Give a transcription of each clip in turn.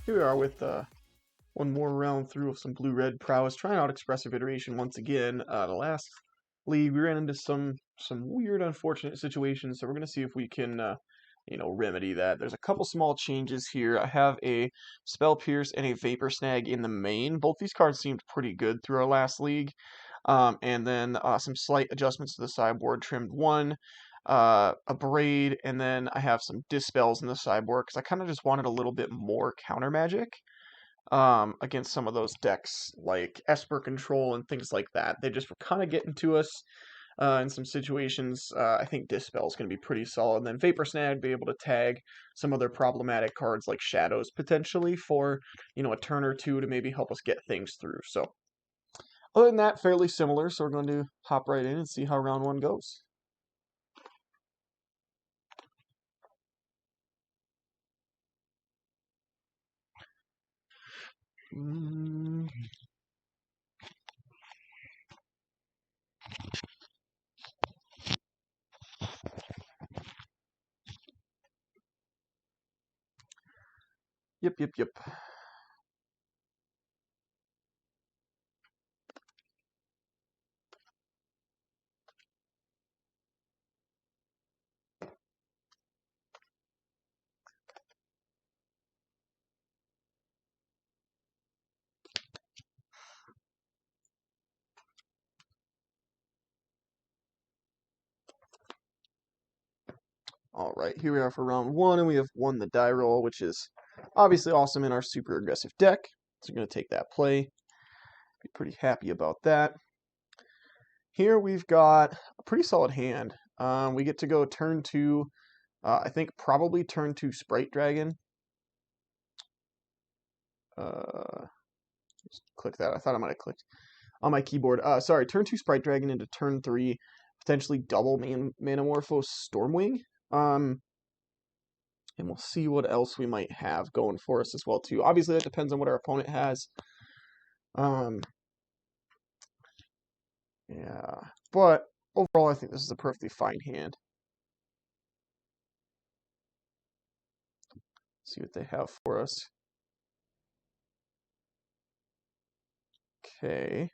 Here we are with one more round through of some blue-red prowess, trying out expressive iteration once again. The last league we ran into some weird, unfortunate situations, so we're gonna see if we can, remedy that. There's a couple small changes here. I have a spell pierce and a vapor snag in the main. Both these cards seemed pretty good through our last league, and then some slight adjustments to the sideboard. Trimmed one. A braid, and then I have some dispels in the sideboard because I kind of just wanted a little bit more counter magic against some of those decks like Esper Control and things like that. They just were kind of getting to us in some situations. I think Dispel is going to be pretty solid. And then Vapor Snag, be able to tag some other problematic cards like Shadows potentially for, a turn or two to maybe help us get things through. So other than that, fairly similar. So we're going to hop right in and see how round one goes. Yep. All right, here we are for round one, and we have won the die roll, which is obviously awesome in our super aggressive deck. So we're going to take that play. Be pretty happy about that. Here we've got a pretty solid hand. We get to go turn two, I think probably turn two Sprite Dragon. Just click that. I thought I might have clicked on my keyboard. Sorry, turn two Sprite Dragon into turn three, potentially double Manamorphose Stormwing. And we'll see what else we might have going for us as well too. Obviously, that depends on what our opponent has. Yeah, but overall, I think this is a perfectly fine hand. See what they have for us. Okay.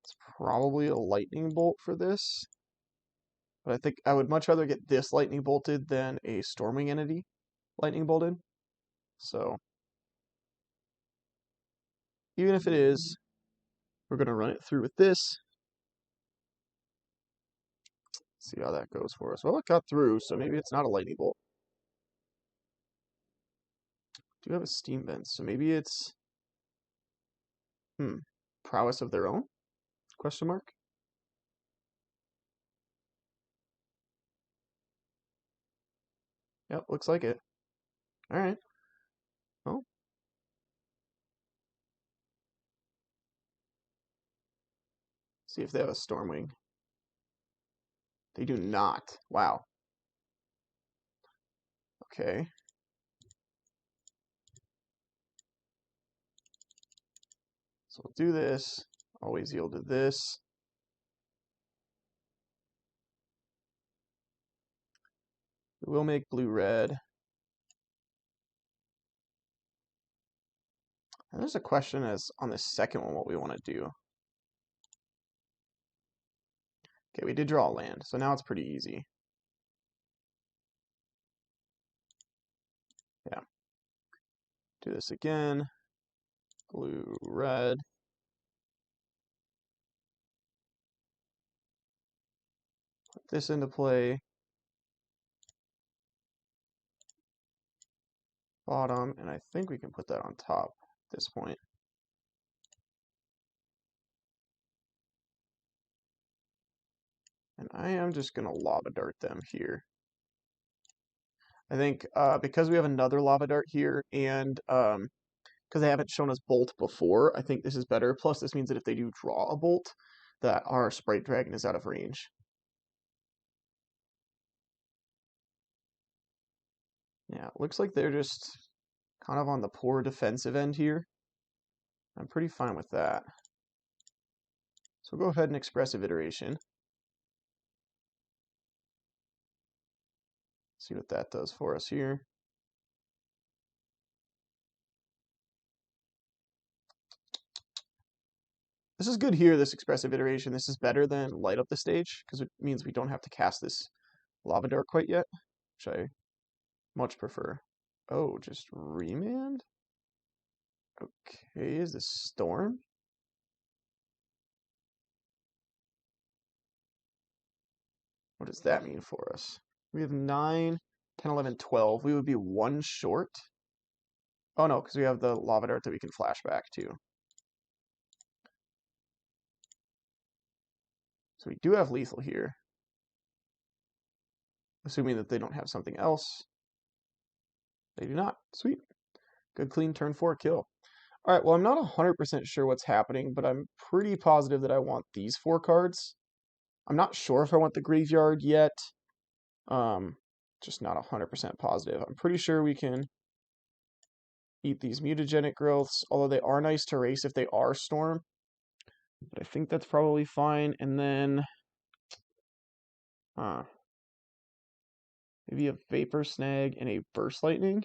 It's probably a lightning bolt for this. But I think I would much rather get this lightning bolted than a storming entity lightning bolted. So even if it is, we're going to run it through with this. See how that goes for us. Well, it got through, so maybe it's not a lightning bolt. Do have a steam vent, so maybe it's prowess of their own? Question mark. Yep, looks like it. All right. Well, see if they have a Stormwing. They do not. Wow. Okay. So we'll do this. Always yielded this. We will make blue-red. And there's a question as on the second one what we want to do. Okay, we did draw a land, so now it's pretty easy. Yeah. Do this again. Blue, red. Put this into play. Bottom, and I think we can put that on top at this point. And I am just going to lava dart them here. I think because we have another lava dart here, and because they haven't shown us bolt before, I think this is better. Plus, this means that if they do draw a bolt, that our Sprite Dragon is out of range. Yeah, it looks like they're just kind of on the poor defensive end here. I'm pretty fine with that. So go ahead and expressive iteration. See what that does for us here. This is good here, this expressive iteration. This is better than light up the stage, because it means we don't have to cast this lava dart quite yet, which I much prefer. Oh, just remand? Okay, is this storm? What does that mean for us? We have 9, 10, 11, 12. We would be 1 short. Oh no, because we have the lava dart that we can flash back to. So we do have lethal here. Assuming that they don't have something else. They do not. Sweet. Good clean turn 4 kill. Alright, well I'm not 100% sure what's happening, but I'm pretty positive that I want these 4 cards. I'm not sure if I want the graveyard yet. Just not 100% positive. I'm pretty sure we can eat these mutagenic growths, although they are nice to race if they are storm. But I think that's probably fine. And then, maybe a vapor snag and a burst lightning.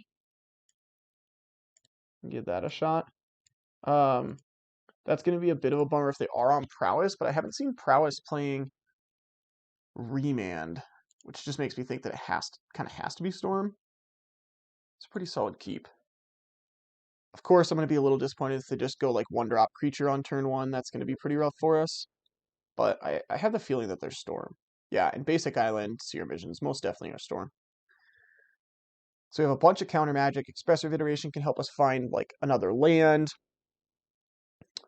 Give that a shot. That's going to be a bit of a bummer if they are on prowess, but I haven't seen prowess playing remand, which just makes me think that it kind of has to be storm. It's a pretty solid keep. Of course, I'm going to be a little disappointed if they just go like 1-drop creature on turn 1. That's going to be pretty rough for us. But I have the feeling that there's storm. Yeah, and basic island, Seer Visions, most definitely are storm. So we have a bunch of counter magic. Expressive Iteration can help us find like another land.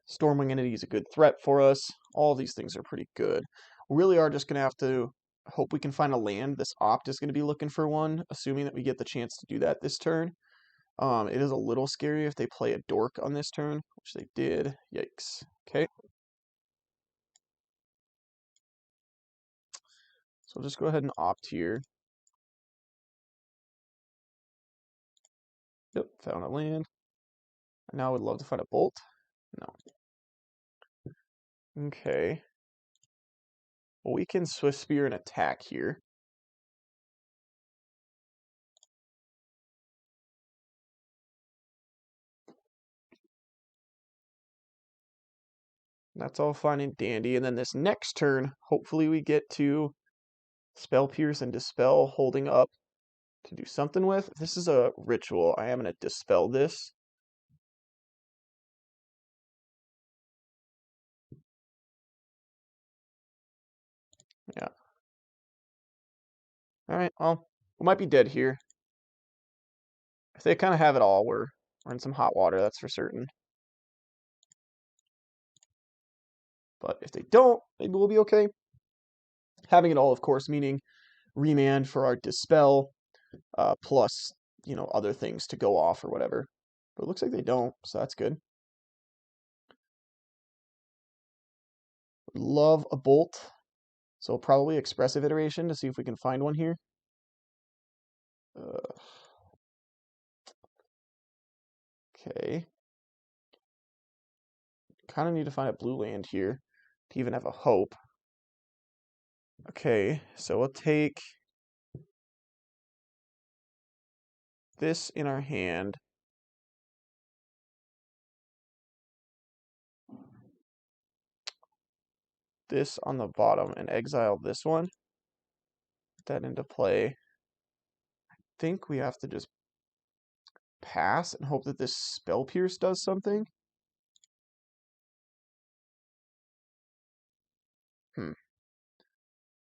Stormwing Entity is a good threat for us. All of these things are pretty good. We really are just going to have to hope we can find a land. This Opt is going to be looking for one, assuming that we get the chance to do that this turn. It is a little scary if they play a Dork on this turn, which they did. Yikes. Okay. So we'll just go ahead and Opt here. Yep, found a land. Now I would love to find a Bolt. No. Okay. Well, we can Swift Spear and attack here. That's all fine and dandy. And then this next turn, hopefully we get to Spell Pierce and Dispel holding up to do something with. If this is a ritual, I am going to Dispel this. Yeah. Alright, well, we might be dead here. If they kind of have it all, we're in some hot water, that's for certain. But if they don't, maybe we'll be okay. Having it all, of course, meaning remand for our Dispel, plus, other things to go off or whatever. But it looks like they don't, so that's good. Love a Bolt. So probably Expressive Iteration to see if we can find one here. Okay. Kind of need to find a blue land here to even have a hope. Okay, so we'll take this in our hand. This on the bottom and exile this one. Put that into play. I think we have to just pass and hope that this Spell Pierce does something.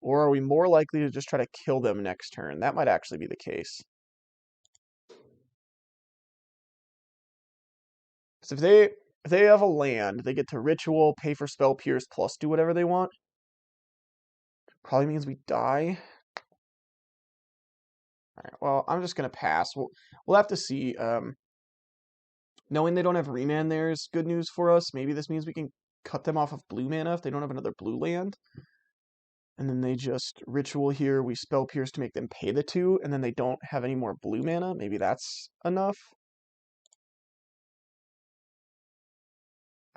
Or are we more likely to just try to kill them next turn? That might actually be the case. So if they have a land, they get to Ritual, pay for Spell Pierce, plus do whatever they want. Probably means we die. Alright, well, I'm just going to pass. We'll have to see. Knowing they don't have remand there is good news for us. Maybe this means we can cut them off of blue mana if they don't have another blue land. And then they just Ritual here. We Spell Pierce to make them pay the 2, and then they don't have any more blue mana. Maybe that's enough.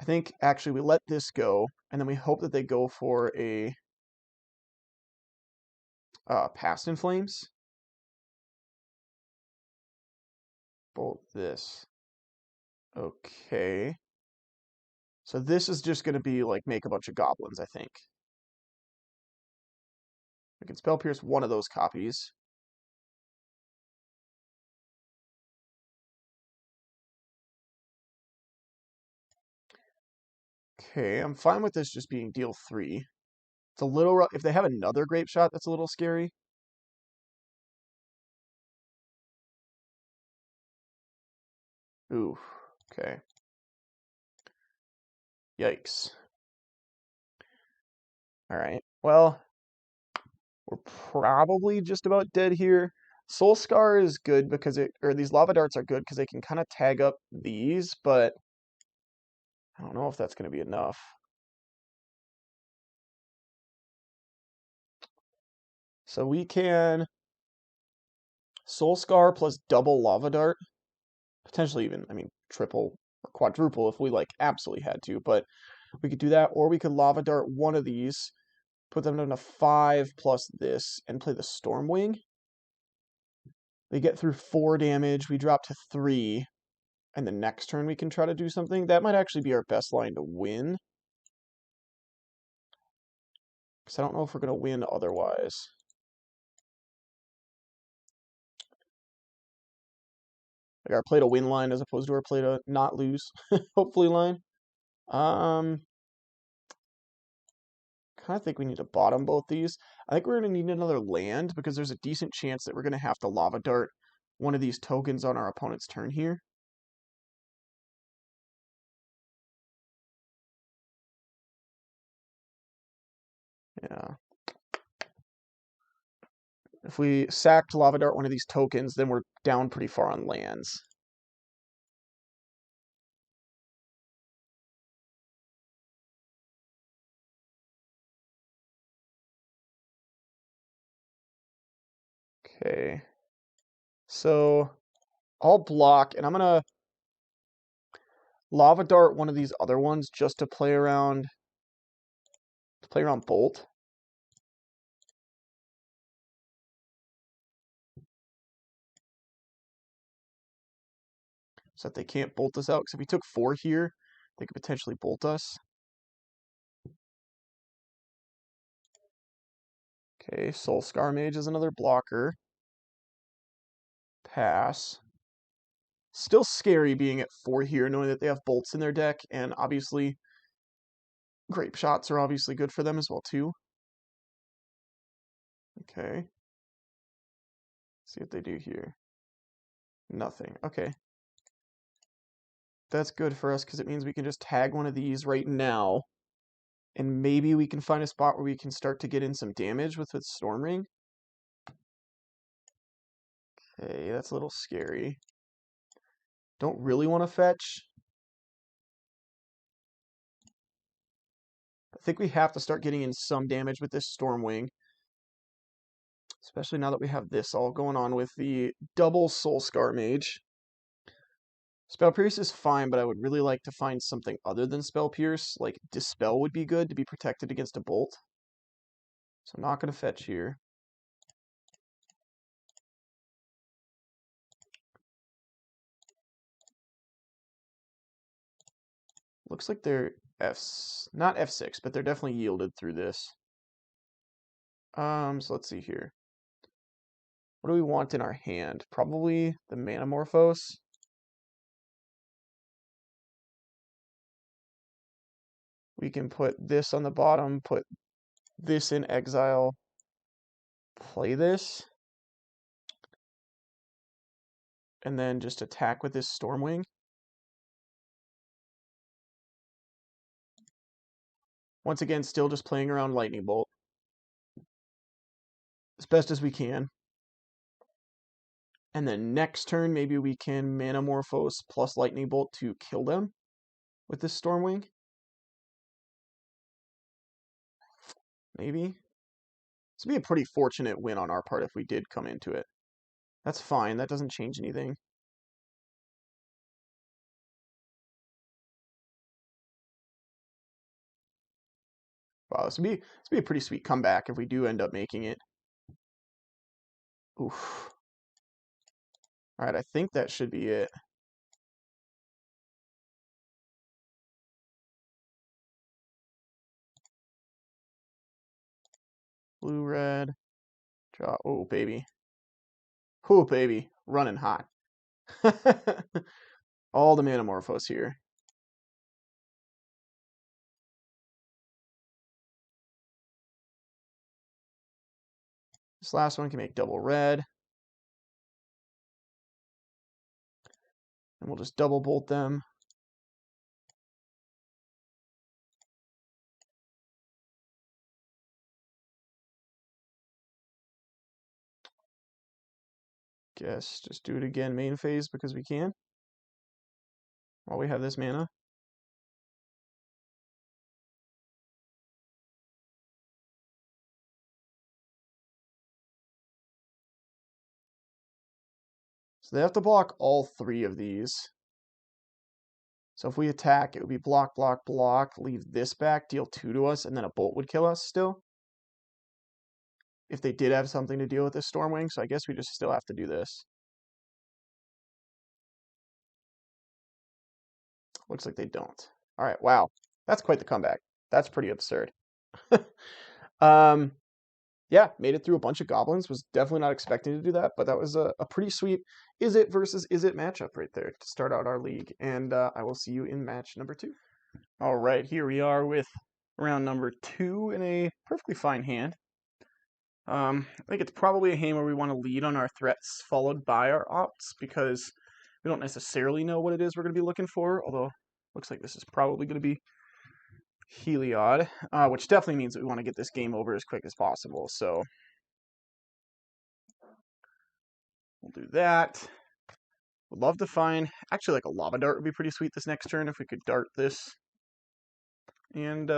I think, actually, we let this go, and then we hope that they go for a Past in Flames. bolt this. Okay. So this is just going to be like make a bunch of goblins, I think. We can spell pierce one of those copies. Okay, I'm fine with this just being deal 3. It's a little rough. If they have another grape shot, that's a little scary. Ooh, okay. Yikes. All right. Well, we're probably just about dead here. Soul Scar is good because or these lava darts are good because they can kind of tag up these, but I don't know if that's going to be enough. So we can Soul Scar plus double lava dart, potentially even, I mean, triple or quadruple if we like absolutely had to, but we could do that, or we could lava dart one of these, put them down to 5 plus this, and play the Stormwing. They get through 4 damage, we drop to 3, and the next turn we can try to do something. That might actually be our best line to win. Because I don't know if we're going to win otherwise. Like our play to win line as opposed to our play to not lose, hopefully line. Kind of think we need to bottom both these. I think we're going to need another land because there's a decent chance that we're going to have to lava dart one of these tokens on our opponent's turn here. Yeah. If we sacked lava dart one of these tokens, then we're down pretty far on lands. Okay. So I'll block, and I'm going to lava dart one of these other ones just to play around Bolt. So that they can't bolt us out. Because if we took 4 here, they could potentially bolt us. Okay, Soul Scar Mage is another blocker. Pass. Still scary being at 4 here, knowing that they have bolts in their deck, and obviously grape shots are obviously good for them as well too. Okay. See what they do here. Nothing. Okay. That's good for us because it means we can just tag one of these right now, and maybe we can find a spot where we can start to get in some damage with Storm Ring. Okay, that's a little scary. Don't really want to fetch. I think we have to start getting in some damage with this Stormwing. Especially now that we have this all going on with the double Soul Scar Mage. Spell Pierce is fine, but I would really like to find something other than Spell Pierce. Like Dispel would be good to be protected against a bolt. So I'm not going to fetch here. Looks like they're not F6, but they're definitely yielded through this. So let's see here. What do we want in our hand? Probably the Manamorphose. We can put this on the bottom, put this in exile, play this, and then just attack with this Stormwing. Once again, still just playing around Lightning Bolt as best as we can. And then next turn, maybe we can Manamorphose plus Lightning Bolt to kill them with this Stormwing. Maybe. This would be a pretty fortunate win on our part if we did come into it. That's fine. That doesn't change anything. Wow, this would be a pretty sweet comeback if we do end up making it. Oof. Alright, I think that should be it. Blue, red, draw. Oh, baby. Oh, baby. Running hot. All the Manamorphose here. This last one can make double red. And we'll just double bolt them. Guess just do it again main phase because we can. While we have this mana. So they have to block all 3 of these. So if we attack, it would be block, block, block, leave this back, deal 2 to us, and then a bolt would kill us still. If they did have something to deal with this Stormwing, so I guess we just still have to do this. Looks like they don't. All right, wow. That's quite the comeback. That's pretty absurd. Yeah, made it through a bunch of goblins. Was definitely not expecting to do that, but that was a pretty sweet is it versus is it matchup right there to start out our league. And I will see you in match number 2. All right, here we are with round number 2 in a perfectly fine hand. I think it's probably a hand where we want to lead on our threats followed by our opts because we don't necessarily know what it is we're going to be looking for, although looks like this is probably going to be Heliod, which definitely means that we want to get this game over as quick as possible. So we'll do that. Would love to find, actually like a lava dart would be pretty sweet this next turn if we could dart this and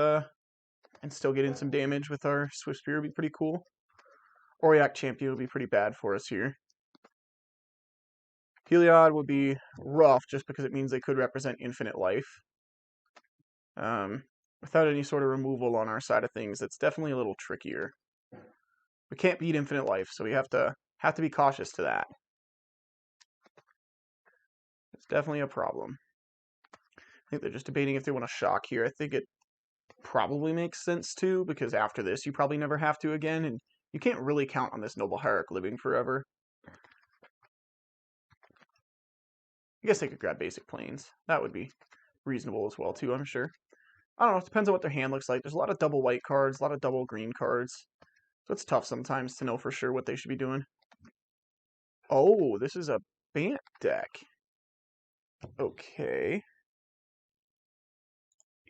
still get in some damage with our Swift Spear would be pretty cool. Aurillac Champion would be pretty bad for us here. Heliod would be rough just because it means they could represent infinite life. Without any sort of removal on our side of things, it's definitely a little trickier. We can't beat infinite life, so we have to be cautious to that. It's definitely a problem. I think they're just debating if they want to shock here. I think it probably makes sense too, because after this you probably never have to again, and you can't really count on this Noble Hierarch living forever. I guess they could grab basic planes. That would be reasonable as well too, I'm sure. I don't know, it depends on what their hand looks like. There's a lot of double white cards, a lot of double green cards. So it's tough sometimes to know for sure what they should be doing. Oh, this is a Bant deck. Okay.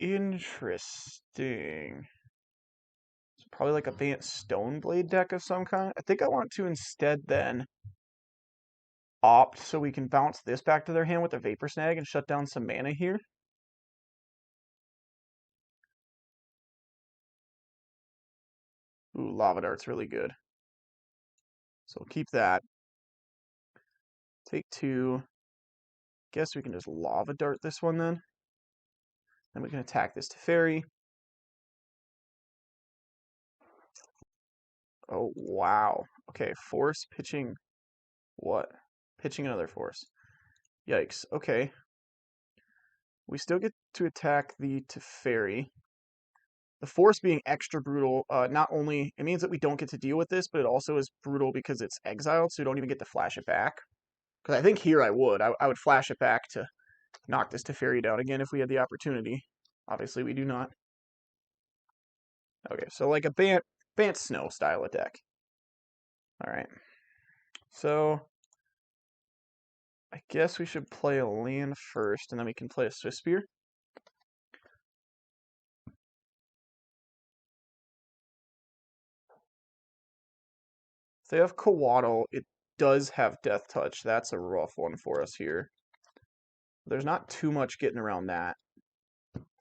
Interesting. It's probably like a Bant Stoneblade deck of some kind. I think I want to instead then opt so we can bounce this back to their hand with a Vapor Snag and shut down some mana here. Ooh, Lava Dart's really good. So we'll keep that. Take 2. Guess we can just Lava Dart this one then. Then we can attack this Teferi. Oh, wow. Okay, force pitching what? Pitching another force. Yikes. Okay. We still get to attack the Teferi. The force being extra brutal, not only, it means that we don't get to deal with this, but it also is brutal because it's exiled, so we don't even get to flash it back. Because I think here I would. I would flash it back to knock this Teferi down again if we had the opportunity. Obviously, we do not. Okay, so like a Bant Snow style of deck. Alright. So, I guess we should play a land first, and then we can play a Swift Spear. If they have Coatl, it does have Death Touch. That's a rough one for us here. There's not too much getting around that.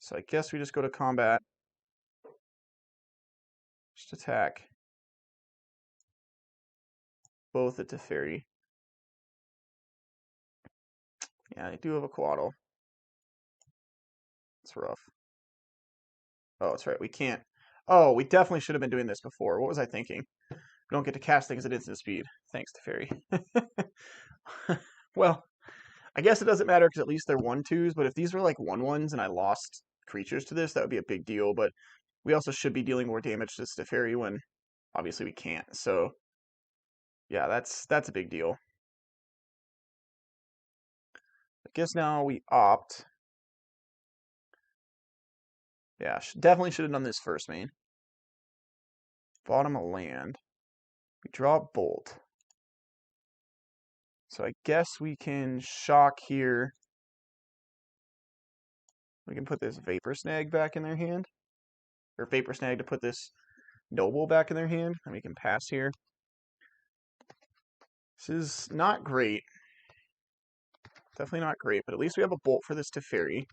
So I guess we just go to combat. Just attack both at Teferi. Yeah, I do have a Coatl. It's rough. Oh, that's right. We can't. Oh, we definitely should have been doing this before. What was I thinking? We don't get to cast things at instant speed. Thanks, Teferi. Well, I guess it doesn't matter because at least they're 1/2s, but if these were like 1/1s and I lost creatures to this, that would be a big deal, but we also should be dealing more damage to this Teferi when obviously we can't. So yeah, that's a big deal. I guess now we opt. Yeah, definitely should have done this first, main. Bottom of land. We draw a bolt. So I guess we can shock here. We can put this Vapor Snag back in their hand. Or Vapor Snag to put this Noble back in their hand. And we can pass here. This is not great. Definitely not great, but at least we have a bolt for this Teferi.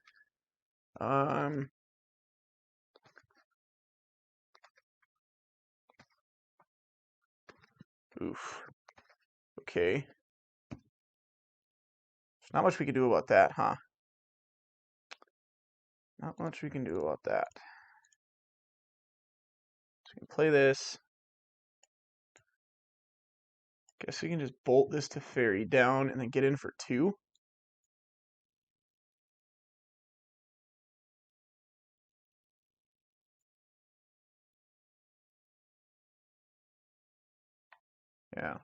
Oof. Okay. There's not much we can do about that, huh? Not much we can do about that. So we can play this. Guess we can just bolt this Teferi down and then get in for 2. Yeah.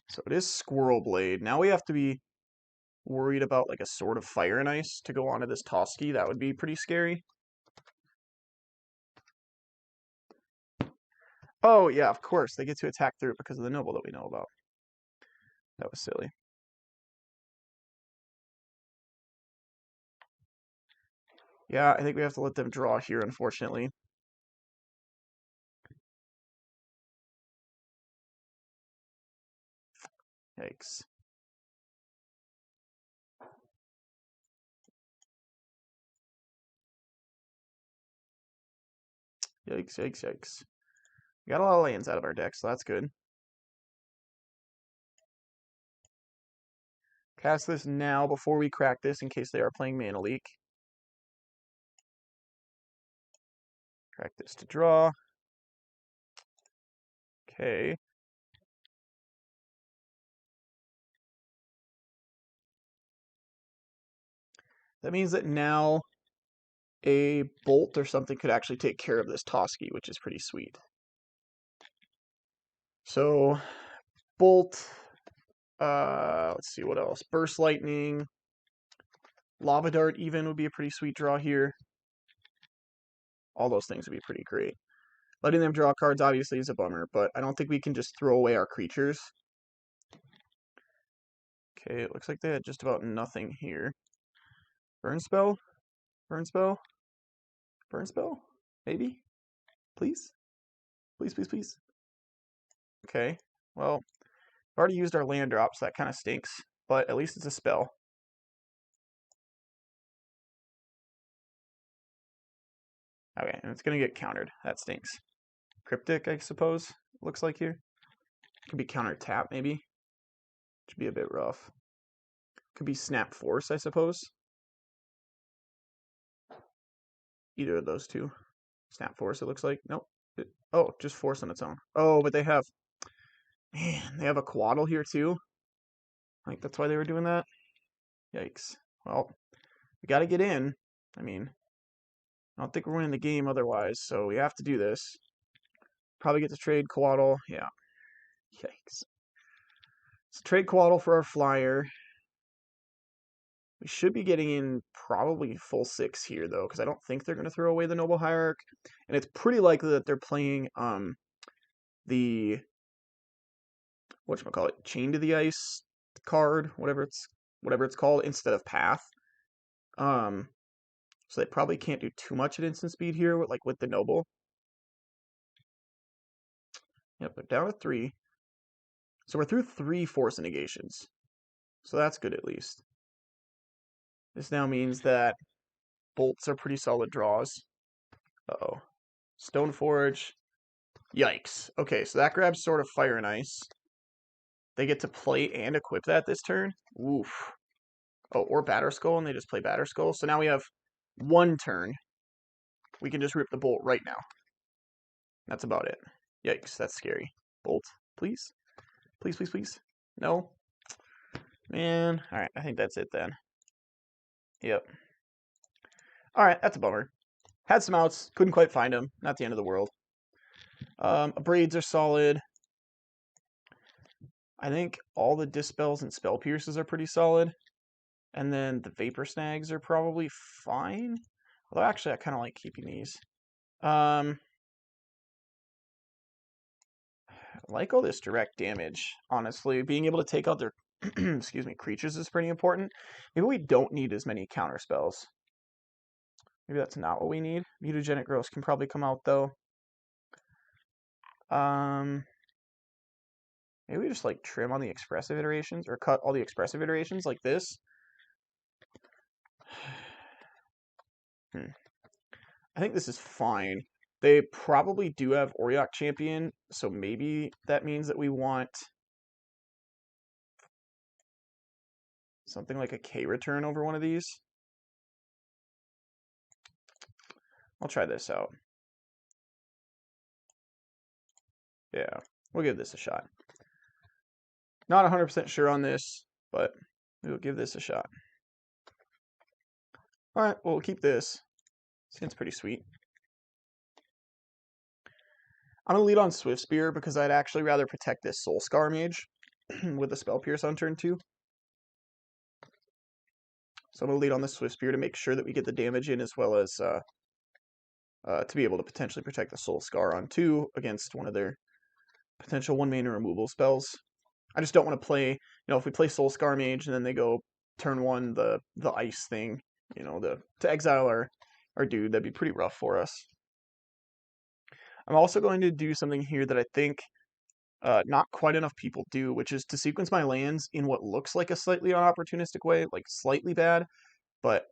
So it is Squirrel Blade. Now we have to be worried about like a Sword of Fire and Ice to go onto this Toski. That would be pretty scary. Oh, yeah, of course. They get to attack through it because of the Noble that we know about. That was silly. Yeah, I think we have to let them draw here, unfortunately. Yikes. Yikes, yikes, yikes. We got a lot of lands out of our deck, so that's good. Cast this now before we crack this in case they are playing Mana Leak. Crack this to draw. Okay. That means that now a bolt or something could actually take care of this Toski, which is pretty sweet. So, bolt, let's see what else. Burst Lightning, Lava Dart even would be a pretty sweet draw here. All those things would be pretty great. Letting them draw cards obviously is a bummer, but I don't think we can just throw away our creatures. Okay, it looks like they had just about nothing here. Burn Spell? Burn Spell? Burn Spell? Maybe? Please? Please, please, please. Okay, well, we've already used our land drop, so that kind of stinks, but at least it's a spell. Okay, and it's going to get countered. That stinks. Cryptic, I suppose, looks like here. Could be counter tap, maybe. Should be a bit rough. Could be Snap Force, I suppose. Either of those two. Snap Force, it looks like. Nope. Oh, just Force on its own. Oh, but they have... Man, they have a Quaddle here, too. I think that's why they were doing that. Yikes. Well, we got to get in. I mean, I don't think we're winning the game otherwise, so we have to do this. Probably get to trade Quaddle. Yeah. Yikes. So trade Quaddle for our flyer. We should be getting in probably full 6 here, though, because I don't think they're going to throw away the Noble Hierarch. And it's pretty likely that they're playing the whatchamacallit, Chain to the Ice card, whatever it's called, instead of Path. So they probably can't do too much at instant speed here, with the Noble. Yep, they're down to 3. So we're through 3 Force Negations. So that's good at least. This now means that bolts are pretty solid draws. Uh-oh. Stoneforge. Yikes. Okay, so that grabs Sword of Fire and Ice. They get to play and equip that this turn. Oof. Oh, or Batterskull, and they just play Batterskull. So now we have 1 turn. We can just rip the bolt right now. That's about it. Yikes, that's scary. Bolt, please? Please, please, please? No? Man, alright, I think that's it then. Yep. Alright, that's a bummer. Had some outs, couldn't quite find them. Not the end of the world. Braids are solid. I think all the Dispels and Spell Pierces are pretty solid. And then the Vapor Snags are probably fine. Although actually I kind of like keeping these. I like all this direct damage, honestly. Being able to take out their excuse me, creatures is pretty important. Maybe we don't need as many counter spells. Maybe that's not what we need. Mutagenic Growth can probably come out though. Maybe we just like trim on the expressive iterations or cut all the expressive iterations like this. I think this is fine. They probably do have Auriok Champion, so maybe that means that we want something like a K return over one of these. I'll try this out. Yeah, we'll give this a shot. Not 100% sure on this, but we'll give this a shot. Alright, well, we'll keep this. Seems pretty sweet. I'm going to lead on Swift Spear because I'd actually rather protect this Soul Scar Mage with the Spell Pierce on turn 2. So I'm going to lead on the Swift Spear to make sure that we get the damage in as well as to be able to potentially protect the Soul Scar on 2 against one of their potential 1-mana removal spells. I just don't want to play, if we play Soul Scar Mage and then they go turn 1 the ice thing, to exile our dude, that'd be pretty rough for us. I'm also going to do something here that I think not quite enough people do, which is to sequence my lands in what looks like a slightly unopportunistic way, like slightly bad. But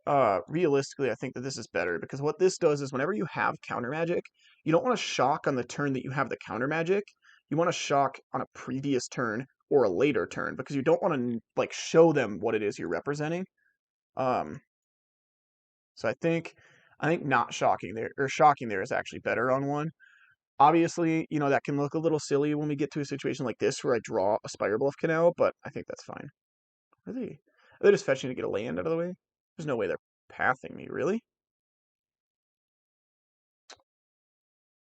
realistically, I think that this is better because what this does is whenever you have counter magic, you don't want to shock on the turn that you have the counter magic. You want to shock on a previous turn or a later turn because you don't want to like show them what it is you're representing. So I think not shocking there or shocking there is actually better on one. Obviously, that can look a little silly when we get to a situation like this where I draw a Spire Bluff Canal, but I think that's fine. Are they just fetching to get a land out of the way? There's no way they're pathing me, really?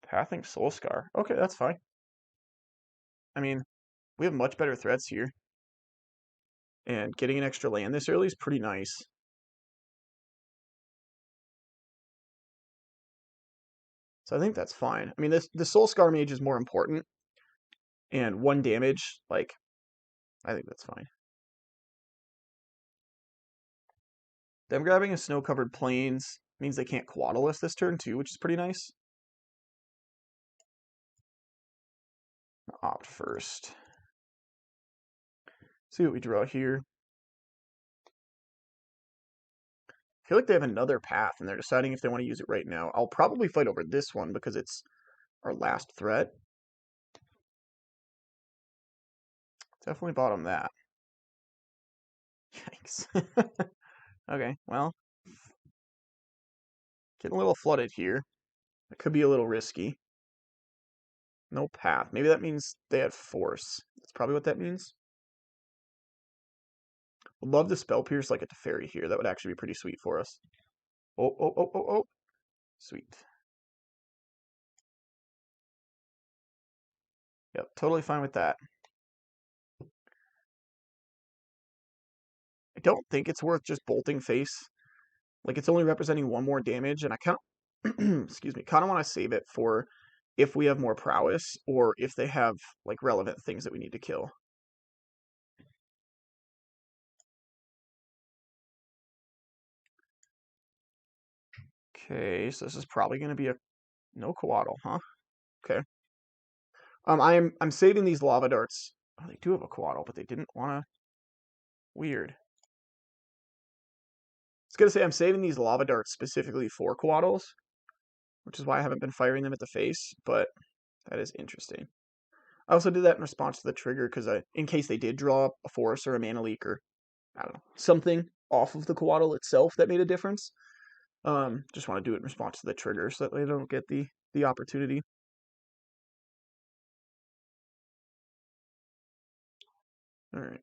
Pathing Soulscar. Okay, that's fine. I mean, we have much better threats here. And getting an extra land this early is pretty nice. So I think that's fine. I mean, the Soulscar Mage is more important. And 1 damage, like, I think that's fine. Them grabbing a Snow-Covered Plains means they can't Quaddle us this turn too, which is pretty nice. Opt first. See what we draw here. I feel like they have another path and they're deciding if they want to use it right now. I'll probably fight over this one because it's our last threat. Definitely bottom that. Yikes. Okay, well. Getting a little flooded here. It could be a little risky. No path. Maybe that means they have force. That's probably what that means. Would love to Spell Pierce like a Teferi here. That would actually be pretty sweet for us. Oh, oh, oh, oh, oh. Sweet. Yep, totally fine with that. I don't think it's worth just bolting face. Like, it's only representing 1 more damage, and I kind of, excuse me, kind of want to save it for if we have more prowess or if they have, like, relevant things that we need to kill. Okay, so this is probably going to be a no Coatl, huh? Okay. I'm saving these lava darts. Oh, they do have a Coatl, but they didn't want to. Weird. I was gonna say I'm saving these lava darts specifically for Coatls, which is why I haven't been firing them at the face. But that is interesting. I also did that in response to the trigger because in case they did draw a force or a mana leak or I don't know something off of the Coatl itself that made a difference. Just want to do it in response to the trigger so that they don't get the opportunity. All right.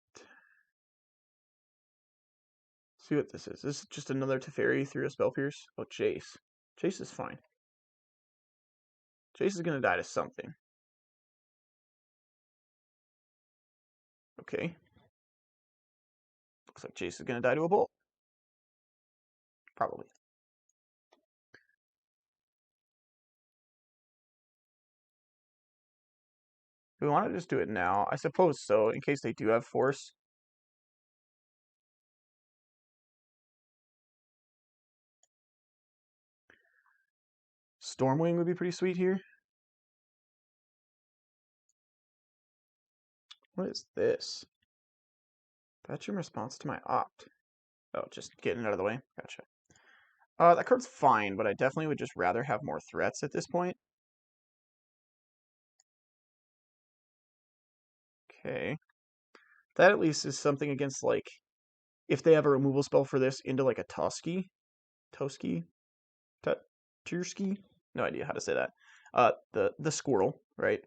See what this is. This is just another Teferi through a Spell Pierce. Oh, Jace. Jace is fine. Jace is going to die to something. Okay. Looks like Jace is going to die to a bolt. Probably. Do we want to just do it now? I suppose so, in case they do have Force. Stormwing would be pretty sweet here. What is this? That's your response to my opt. Oh, just getting it out of the way. Gotcha. That card's fine, but I definitely would just rather have more threats at this point. Okay. That at least is something against, like, if they have a removal spell for this into, like, a Toski. Tursky? No idea how to say that. The squirrel, right?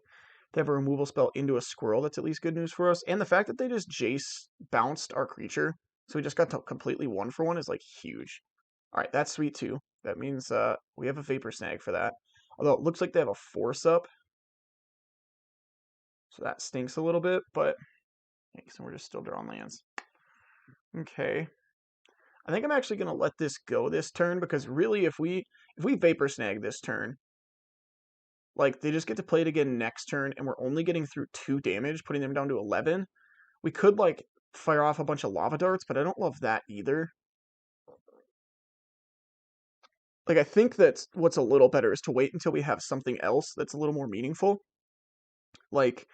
They have a removal spell into a squirrel. That's at least good news for us. And the fact that they just Jace bounced our creature, so we just got to completely 1-for-1 is, like, huge. All right, that's sweet too. That means we have a Vapor Snag for that. Although it looks like they have a Force up, so that stinks a little bit. But so we're just still drawing lands. Okay, I think I'm actually gonna let this go this turn because really, if we Vapor Snag this turn, like they just get to play it again next turn, and we're only getting through 2 damage, putting them down to 11. We could like fire off a bunch of lava darts, but I don't love that either. Like, I think that what's a little better is to wait until we have something else that's a little more meaningful. Like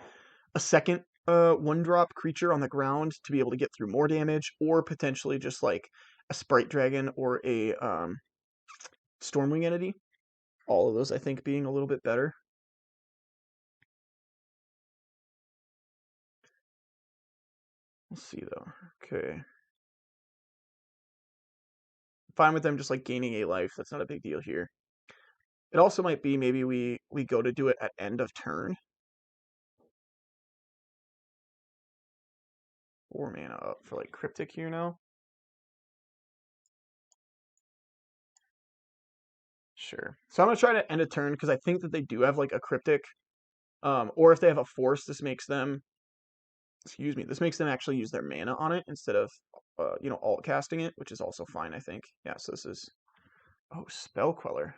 a second 1-drop creature on the ground to be able to get through more damage, or potentially just like a Sprite Dragon or a Stormwing entity. All of those, I think, being a little bit better. We'll see, though. Okay. Fine with them just like gaining a life. That's not a big deal here. It also might be maybe we go to do it at end of turn. 4 mana up for like Cryptic here now. Sure. So I'm gonna try to end a turn because I think that they do have like a Cryptic, or if they have a Force, this makes them, excuse me, this makes them actually use their mana on it instead of, alt casting it, which is also fine, I think. Yeah. So this is, oh, Spell Queller.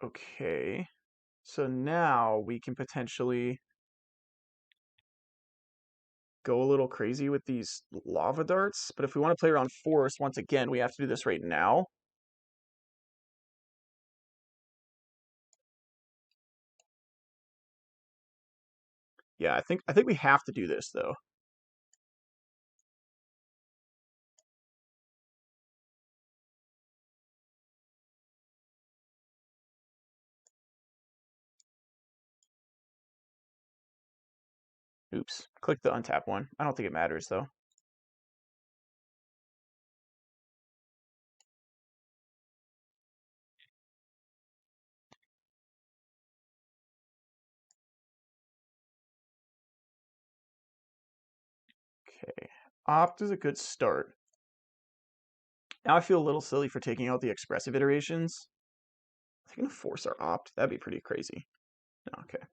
Okay. So now we can potentially go a little crazy with these lava darts, but if we want to play around Force, once again, we have to do this right now. Yeah, I think we have to do this though. Oops, click the untap one. I don't think it matters though. Okay, opt is a good start. Now I feel a little silly for taking out the expressive iterations. Are they gonna force our opt? That'd be pretty crazy. No, okay.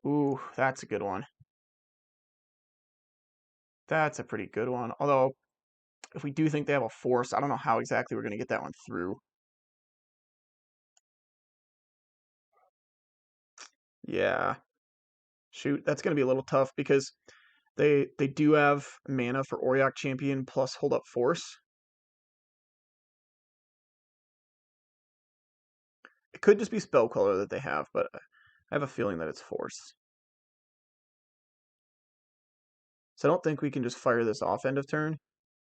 Ooh, that's a good one. That's a pretty good one. Although, if we do think they have a force, I don't know how exactly we're gonna get that one through. Yeah. Shoot, that's gonna be a little tough because they do have mana for Auriok Champion plus Hold Up Force. It could just be Spell Queller that they have, but I have a feeling that it's Force. So I don't think we can just fire this off end of turn,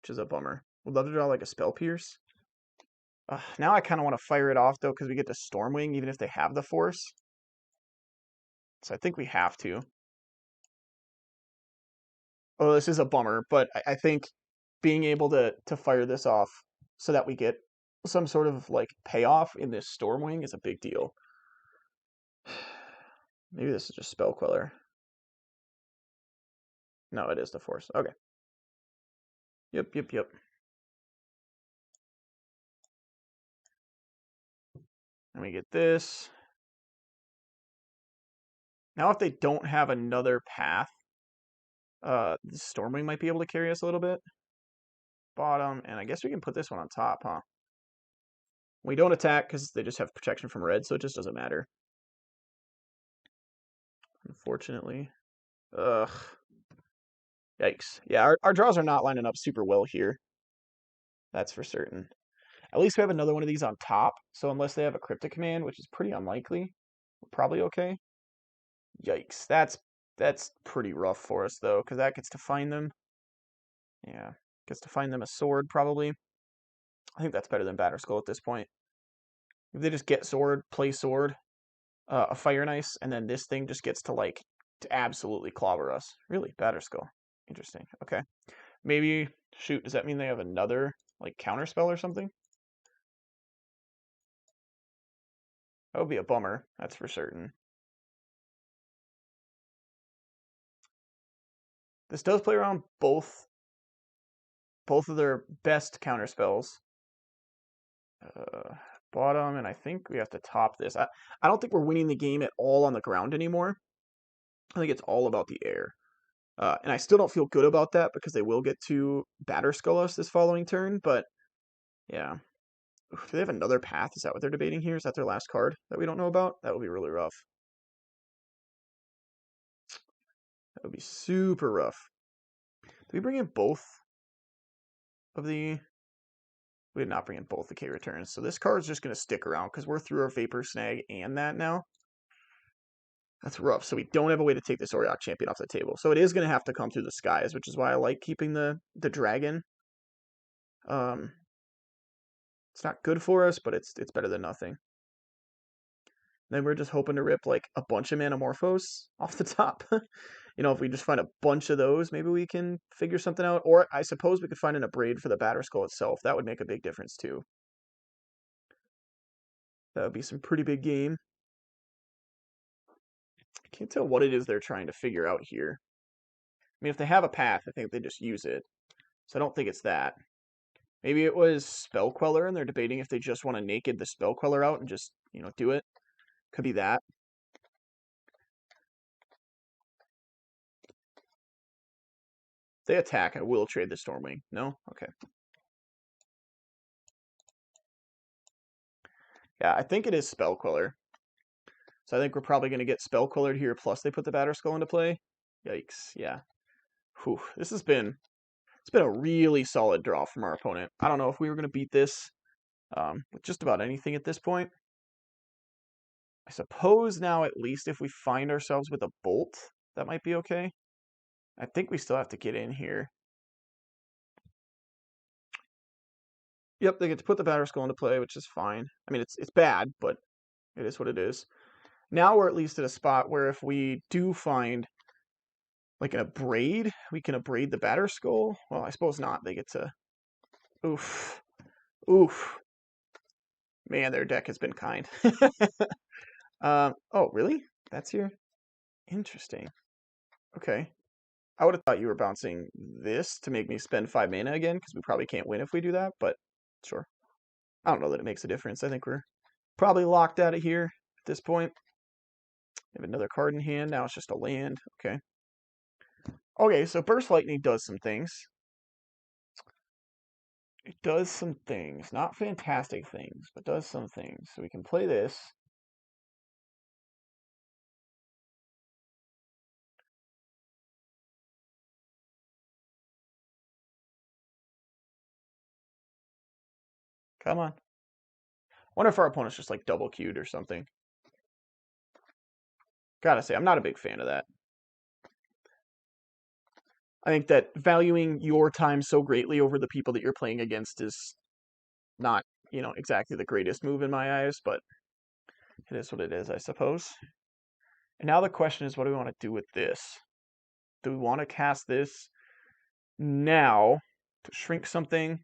which is a bummer. Would love to draw like a Spell Pierce. Now I kind of want to fire it off though because we get to Stormwing even if they have the Force. So I think we have to. Oh, this is a bummer, but I think being able to fire this off so that we get some sort of like payoff in this Stormwing is a big deal. Maybe this is just Spell Queller. No, it is the Force. Okay. Yep, yep, yep. And we get this. Now if they don't have another path, the Stormwing might be able to carry us a little bit. Bottom, and I guess we can put this one on top, huh? We don't attack because they just have protection from red, so it just doesn't matter. Unfortunately. Ugh. Yikes. Yeah, our draws are not lining up super well here. That's for certain. At least we have another one of these on top, so unless they have a cryptic command, which is pretty unlikely, we're probably okay. Yikes. That's pretty rough for us, though, because that gets to find them. Yeah, gets to find them a sword, probably. I think that's better than Batterskull at this point. If they just get sword, play sword, a fire and ice, and then this thing just gets to, like, to absolutely clobber us. Really? Batterskull. Interesting. Okay. Maybe, shoot, does that mean they have another, like, counterspell or something? That would be a bummer, that's for certain. This does play around both of their best counterspells. Uh, Bottom, and I think we have to top this. I don't think we're winning the game at all on the ground anymore. I think it's all about the air. And I still don't feel good about that because they will get to Batterskull us this following turn, but yeah. Oof, do they have another path? Is that what they're debating here? Is that their last card that we don't know about? That would be really rough. That would be super rough. Did we bring in both of the... We did not bring in both the K returns, so this card is just going to stick around because we're through our Vapor Snag and that now. That's rough. So we don't have a way to take this Aureok Champion off the table. So it is going to have to come through the skies, which is why I like keeping the dragon. It's not good for us, but it's better than nothing. Then we're just hoping to rip like a bunch of Manamorphose off the top. You know, if we just find a bunch of those, maybe we can figure something out. Or I suppose we could find an Abrade for the Batterskull itself. That would make a big difference too. That would be some pretty big game. I can't tell what it is they're trying to figure out here. I mean, if they have a path, I think they just use it. So I don't think it's that. Maybe it was Spell Queller, and they're debating if they just want to naked the Spell Queller out and just, you know, do it. Could be that. If they attack, I will trade the Stormwing. No? Okay. Yeah, I think it is Spell Queller. So I think we're probably going to get Spell Quellered here, plus they put the Batterskull into play. Yikes, yeah. Whew, it's been a really solid draw from our opponent. I don't know if we were going to beat this with just about anything at this point. I suppose now at least if we find ourselves with a Bolt, that might be okay. I think we still have to get in here. Yep, they get to put the Batterskull into play, which is fine. I mean, it's bad, but it is what it is. Now we're at least at a spot where if we do find like an Abrade, we can Abrade the Batterskull. Well, I suppose not. They get to... Oof. Oof. Man, their deck has been kind. Oh, really? That's here? Interesting. Okay. I would have thought you were bouncing this to make me spend 5 mana again, because we probably can't win if we do that, but sure. I don't know that it makes a difference. I think we're probably locked out of here at this point. We have another card in hand. Now it's just a land. Okay. Okay, so Burst Lightning does some things. It does some things. Not fantastic things, but does some things. So we can play this. Come on. Wonder if our opponent's just like double queued or something. Gotta say, I'm not a big fan of that. I think that valuing your time so greatly over the people that you're playing against is not, you know, exactly the greatest move in my eyes, but it is what it is, I suppose. And now the question is, what do we want to do with this? Do we want to cast this now to shrink something?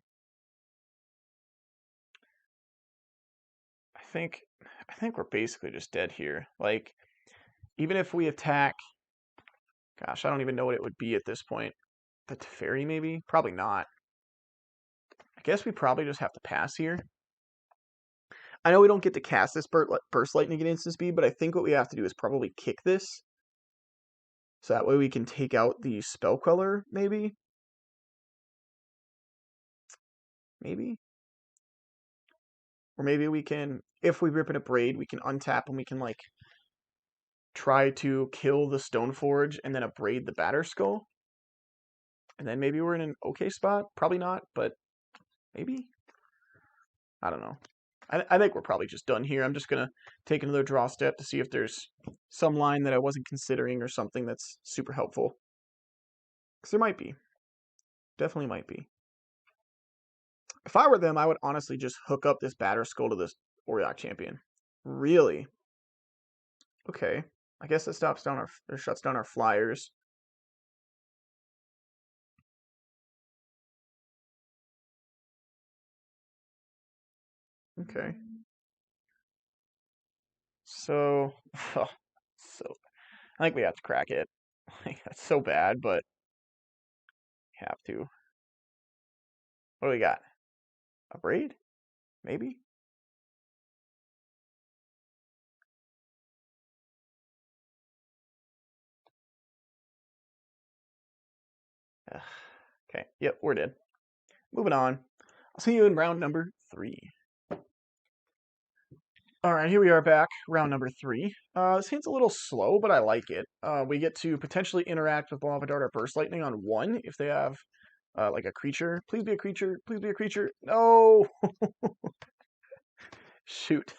I think we're basically just dead here. Like, even if we attack, gosh, I don't even know what it would be at this point. The Teferi, maybe? Probably not. I guess we probably just have to pass here. I know we don't get to cast this Burst Lightning at instant speed, but I think what we have to do is probably kick this. So that way we can take out the Spell Queller, maybe? Maybe? Or maybe we can, if we rip in a Braid, we can untap and we can, like, try to kill the Stoneforge and then abrade the Batterskull. And then maybe we're in an okay spot. Probably not, but maybe? I don't know. I think we're probably just done here. I'm just going to take another draw step to see if there's some line that I wasn't considering or something that's super helpful. Because there might be. Definitely might be. If I were them, I would honestly just hook up this Batterskull to this Auriok Champion. Really? Okay. I guess that stops down our, or shuts down our flyers. Okay. So, so I think we have to crack it. Like, that's so bad, but we have to. What do we got? A braid? Maybe? Ugh. Okay, yep, we're dead. Moving on. I'll see you in round number 3. Alright, here we are back, round number 3. This hand's a little slow, but I like it. We get to potentially interact with Lava Dart or Burst Lightning on 1 if they have, like, a creature. Please be a creature. Please be a creature. No! Shoot.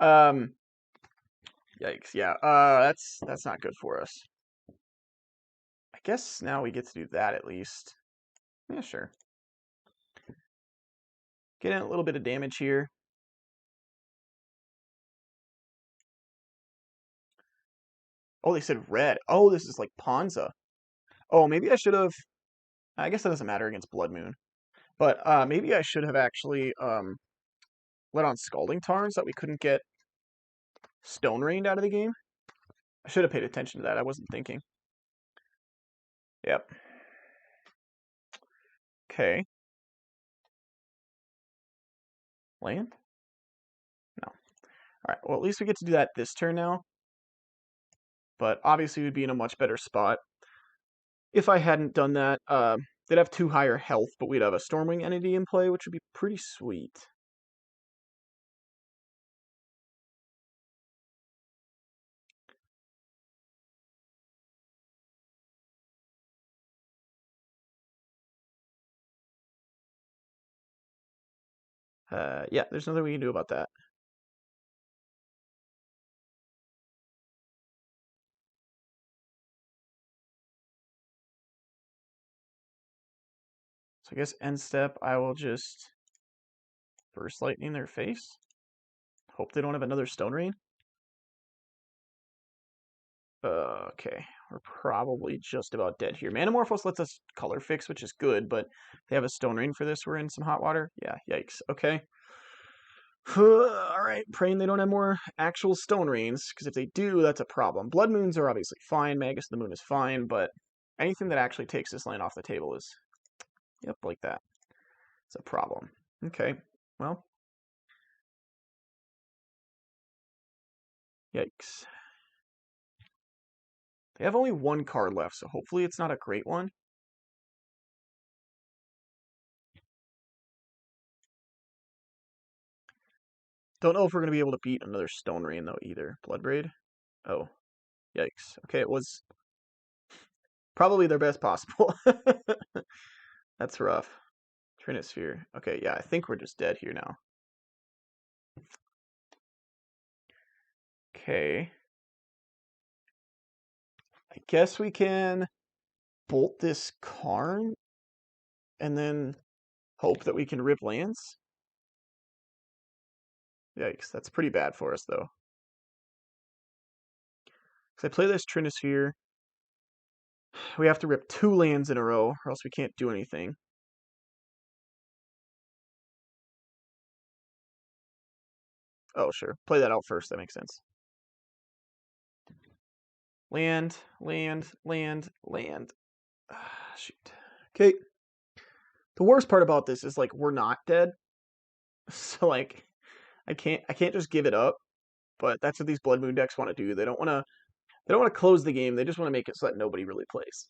Yikes, yeah. That's not good for us. I guess now we get to do that at least. Yeah, sure. Get in a little bit of damage here. Oh, they said red. Oh, this is like Ponza. Oh, maybe I should have. I guess that doesn't matter against Blood Moon. But maybe I should have actually let on Scalding Tarn so that we couldn't get Stone Rained out of the game. I should have paid attention to that. I wasn't thinking. Yep. Okay. Land? No. Alright, well, at least we get to do that this turn now. But obviously we'd be in a much better spot if I hadn't done that. They'd have 2 higher health, but we'd have a Stormwing entity in play, which would be pretty sweet. Yeah, there's nothing we can do about that. So I guess end step, I will just Burst Lightning their face. Hope they don't have another Stone Rain. Okay, we're probably just about dead here. Manamorphose lets us color fix, which is good, but they have a Stone Rain for this. We're in some hot water. Yeah, yikes. Okay. Alright, praying they don't have more actual Stone Rains, because if they do, that's a problem. Blood Moons are obviously fine. Magus of the Moon is fine, but anything that actually takes this land off the table is, yep, like that. It's a problem. Okay, well. Yikes. They have only 1 card left, so hopefully it's not a great one. Don't know if we're going to be able to beat another Stone Rain, though, either. Bloodbraid? Oh, yikes. Okay, it was probably their best possible. That's rough. Trinisphere. Okay, yeah, I think we're just dead here now. Okay. I guess we can bolt this Karn and then hope that we can rip lands. Yikes, that's pretty bad for us, though. Because I play this Trinisphere, we have to rip 2 lands in a row, or else we can't do anything. Oh, sure. Play that out first. That makes sense. Land, land, land, land. Ah, shoot. Okay. The worst part about this is like we're not dead, so like I can't just give it up. But that's what these Blood Moon decks want to do. They don't want to close the game. They just want to make it so that nobody really plays.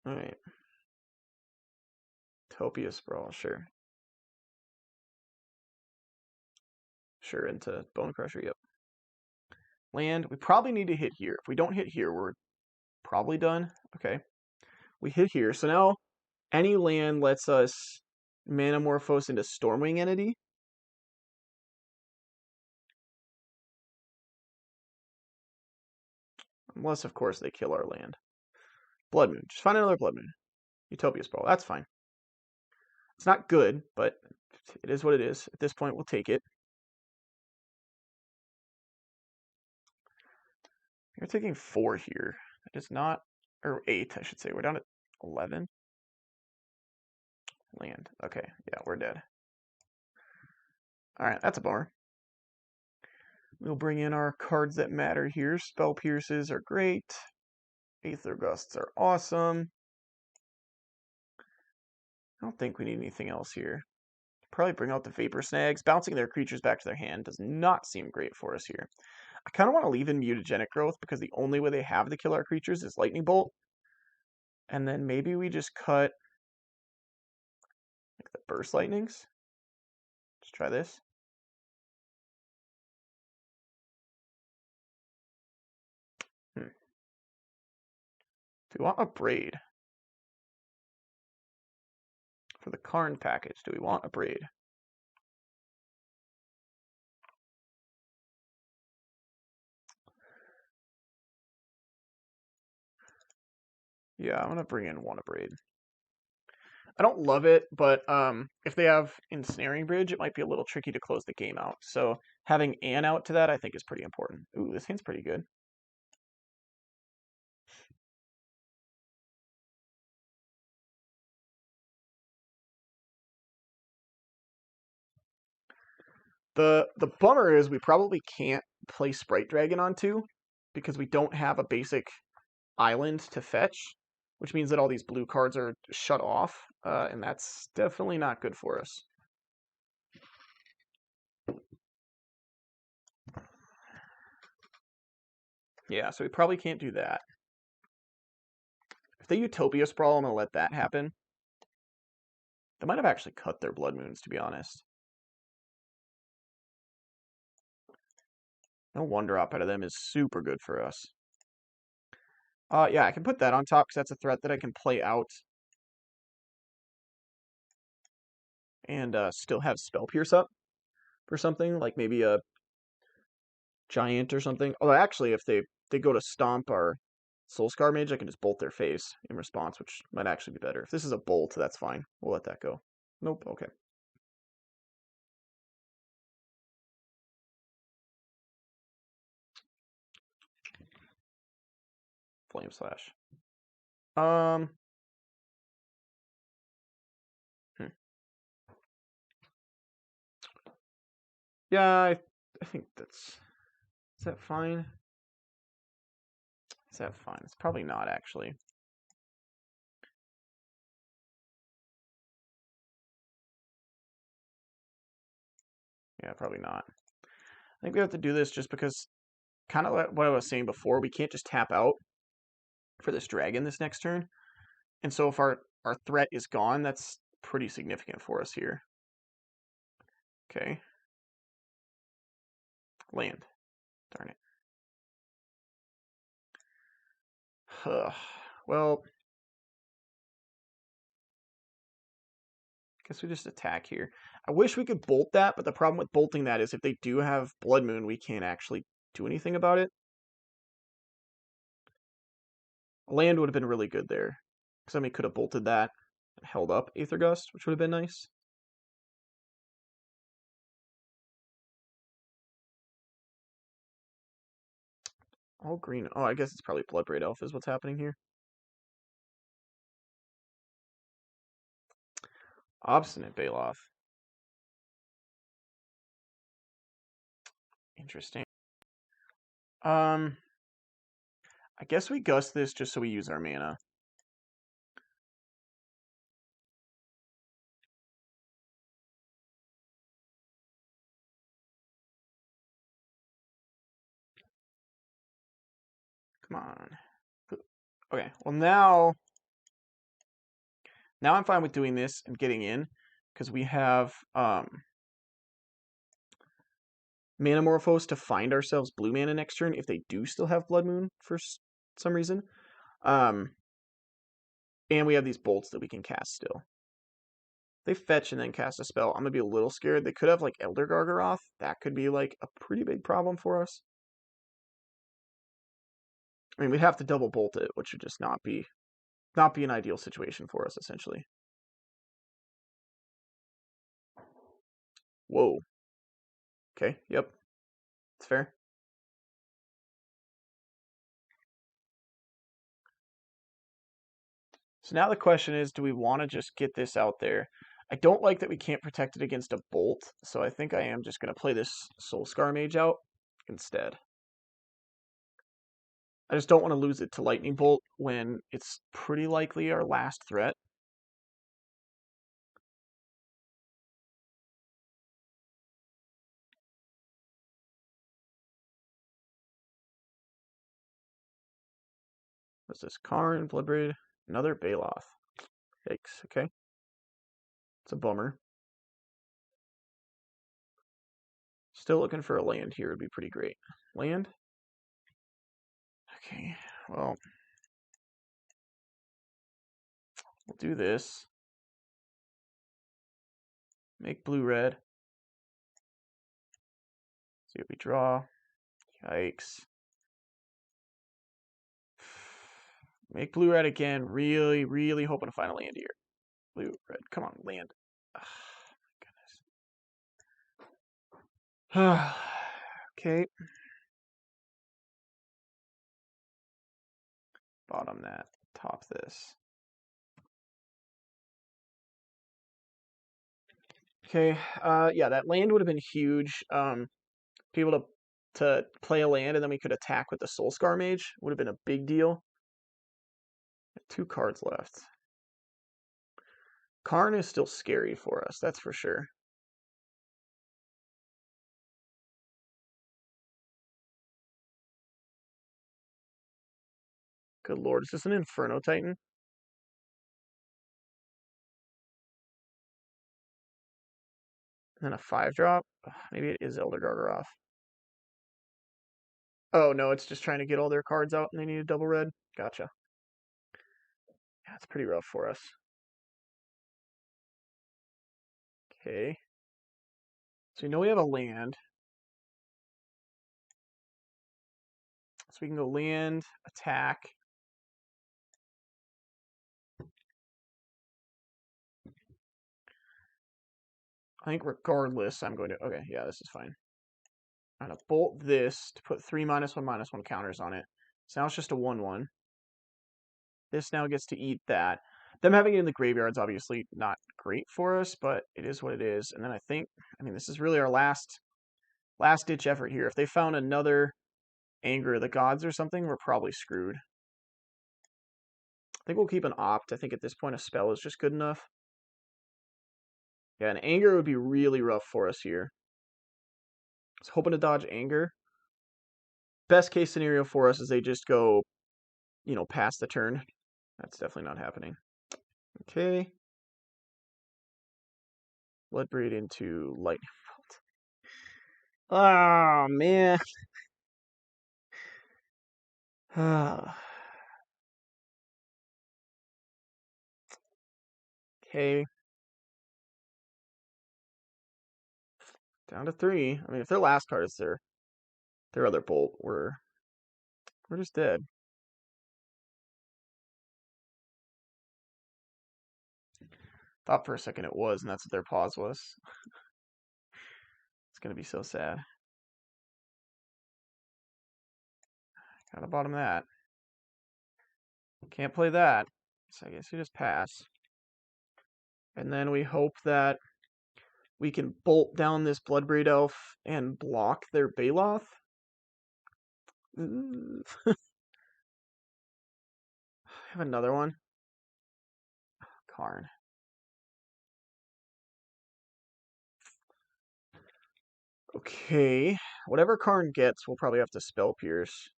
All right, Topia Sprawl, sure, sure, into Bone Crusher. Yep. Land. We probably need to hit here. If we don't hit here, we're probably done. Okay, we hit here. So now any land lets us Manamorphose into Stormwing Entity. Unless, of course, they kill our land. Blood Moon. Just find another Blood Moon. Utopia Sprawl. That's fine. It's not good, but it is what it is. At this point, we'll take it. You're taking 4 here. That is not... Or 8, I should say. We're down at 11. Land. Okay. Yeah, we're dead. Alright, that's a bummer. We'll bring in our cards that matter here. Spell Pierces are great. Aether Gusts are awesome. I don't think we need anything else here. Probably bring out the Vapor Snags. Bouncing their creatures back to their hand does not seem great for us here. I kind of want to leave in Mutagenic Growth because the only way they have to kill our creatures is Lightning Bolt. And then maybe we just cut like the Burst Lightnings. Let's try this. Do we want a Braid? For the Karn package, do we want a Braid? Yeah, I'm going to bring in one Braid. I don't love it, but if they have Ensnaring Bridge, it might be a little tricky to close the game out. So having an out to that, I think, is pretty important. Ooh, this hand's pretty good. The bummer is we probably can't play Sprite Dragon on 2 because we don't have a basic island to fetch, which means that all these blue cards are shut off, and that's definitely not good for us. Yeah, so we probably can't do that. If they Utopia Sprawl, I'm going to let that happen. They might have actually cut their Blood Moons, to be honest. No one drop out of them is super good for us. Yeah, I can put that on top because that's a threat that I can play out. And still have Spell Pierce up for something, like maybe a Giant or something. Although actually, if they go to stomp our Soulscar Mage, I can just bolt their face in response, which might actually be better. If this is a bolt, that's fine. We'll let that go. Nope, okay. Flame Slash. Hmm. Yeah, I think that's... Is that fine? Is that fine? It's probably not, actually. Yeah, probably not. I think we have to do this just because, kind of like what I was saying before, we can't just tap out for this dragon this next turn. And so if our threat is gone, that's pretty significant for us here. Okay. Land. Darn it. Well, guess we just attack here. I wish we could bolt that, but the problem with bolting that is if they do have Blood Moon, we can't actually do anything about it. Land would have been really good there. Because somebody could have bolted that and held up Aether Gust, which would have been nice. All green. Oh, I guess it's probably Bloodbraid Elf is what's happening here. Obstinate Baloth. Interesting. I guess we gust this just so we use our mana. Come on. Okay, well now I'm fine with doing this and getting in, because we have Manamorphose to find ourselves blue mana next turn if they do still have Blood Moon for some reason. And we have these bolts that we can cast still. They fetch and then cast a spell. I'm gonna be a little scared. They could have like Elder Gargaroth. That could be like a pretty big problem for us. I mean, we'd have to double bolt it, which would just not be an ideal situation for us, essentially. Whoa. Okay, yep. It's fair. So now the question is, do we want to just get this out there? I don't like that we can't protect it against a bolt, so I think I am just going to play this Soulscar Mage out instead. I just don't want to lose it to Lightning Bolt when it's pretty likely our last threat. What's this? Karn, Bloodbraid, another Baloth. Yikes, okay. It's a bummer. Still looking for a land here would be pretty great. Land? Okay, well, we'll do this. Make blue-red. See what we draw. Yikes. Make blue-red again. Really, really hoping to find a land here. Blue-red. Come on, land. Oh, my goodness. Okay. Bottom that. Top this. Okay. Yeah, that land would have been huge. Be able to play a land and then we could attack with the Soulscar Mage would have been a big deal. 2 cards left. Karn is still scary for us, that's for sure. Good lord, is this an Inferno Titan? And then a 5-drop? Maybe it is Elder Gargaroth. Oh no, it's just trying to get all their cards out and they need a double red. Gotcha. Yeah, it's pretty rough for us. Okay. So we know we have a land. So we can go land, attack. I think regardless, I'm going to... Okay, yeah, this is fine. I'm going to bolt this to put 3 -1/-1 counters on it. So now it's just a 1/1. This now gets to eat that. Them having it in the graveyard is obviously not great for us, but it is what it is. And then I think, I mean, this is really our last ditch effort here. If they found another Anger of the Gods or something, we're probably screwed. I think we'll keep an Opt. I think at this point a spell is just good enough. Yeah, an Anger would be really rough for us here. I was hoping to dodge Anger. Best case scenario for us is they just go, past the turn. That's definitely not happening. Okay. Bloodbraid into Lightning Bolt. Oh, man. Okay. Down to 3. I mean, if their last card is their other bolt, we're just dead. Thought for a second it was, and that's what their pause was. It's gonna be so sad. Gotta bottom that. Can't play that. So I guess we just pass. And then we hope that we can bolt down this Bloodbraid Elf and block their Baloth. I have another one. Karn. Okay. Whatever Karn gets, we'll probably have to Spell Pierce.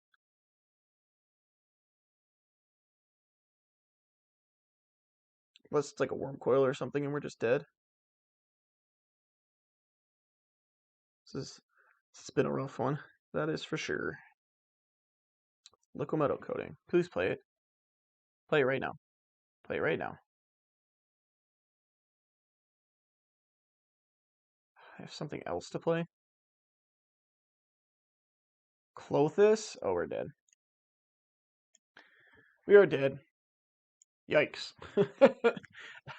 Unless it's like a worm coil or something and we're just dead. This has been a rough one. That is for sure. Liquid metal coating. Please play it. Play it right now. Play it right now. I have something else to play. Clothis? Oh, we're dead. We are dead. Yikes. that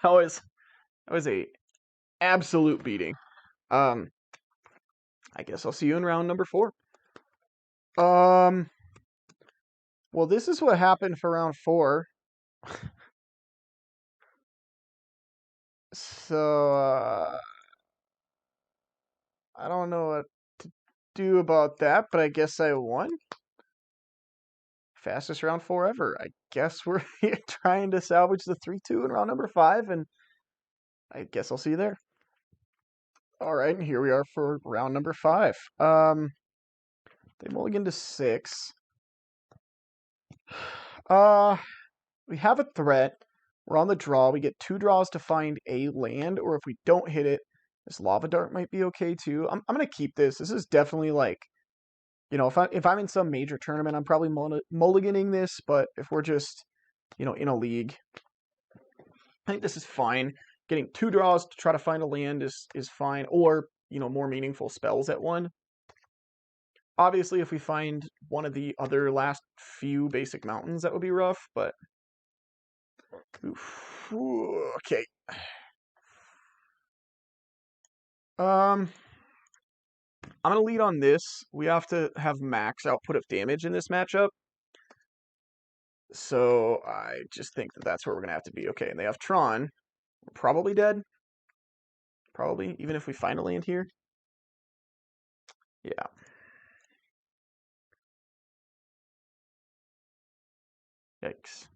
was a absolute beating. I guess I'll see you in round number 4. Well, this is what happened for round 4. So, I don't know what to do about that, but I guess I won. Fastest round 4 ever. I guess we're trying to salvage the 3-2 in round number 5, and I guess I'll see you there. All right, and here we are for round number 5. They mulligan to 6. We have a threat. We're on the draw. We get 2 draws to find a land, or if we don't hit it, this lava dart might be okay too. I'm gonna keep this. This is definitely like, you know, if I'm in some major tournament, I'm probably mulliganing this. But if we're just, you know, in a league, I think this is fine. Getting 2 draws to try to find a land is fine, or, you know, more meaningful spells at 1. Obviously, if we find one of the other last few basic mountains, that would be rough, but... Oof. Ooh, okay. I'm going to lead on this. We have to have max output of damage in this matchup. So I just think that that's where we're going to have to be. Okay, and they have Tron. We're probably dead. Probably, even if we find a land here. Yeah. Yikes.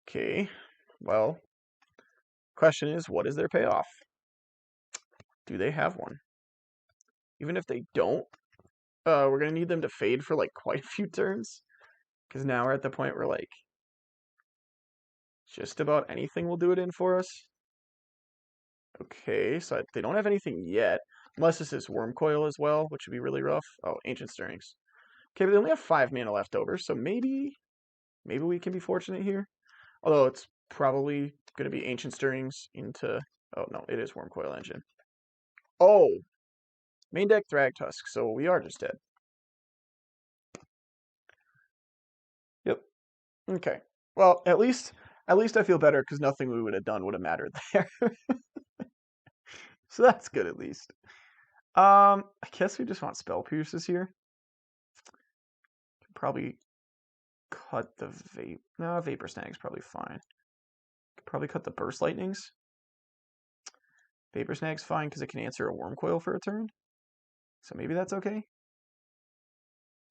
Okay, well, question is, what is their payoff? Do they have one? Even if they don't, we're going to need them to fade for like quite a few turns. Because now we're at the point where like just about anything will do it in for us. Okay, so they don't have anything yet. Unless this is Worm Coil as well, which would be really rough. Oh, Ancient Stirrings. Okay, but they only have 5 mana left over, so maybe we can be fortunate here. Although it's probably going to be Ancient Stirrings into... Oh, no, it is Worm Coil Engine. Oh! Main deck Thragtusk, so we are just dead. Yep. Okay. Well, at least I feel better because nothing we would have done would have mattered there. So that's good at least. I guess we just want Spell Pierces here. Probably cut the Vapor Snag's probably fine. Could probably cut the Burst Lightnings. Vapor Snag's fine because it can answer a Worm Coil for a turn. So maybe that's okay.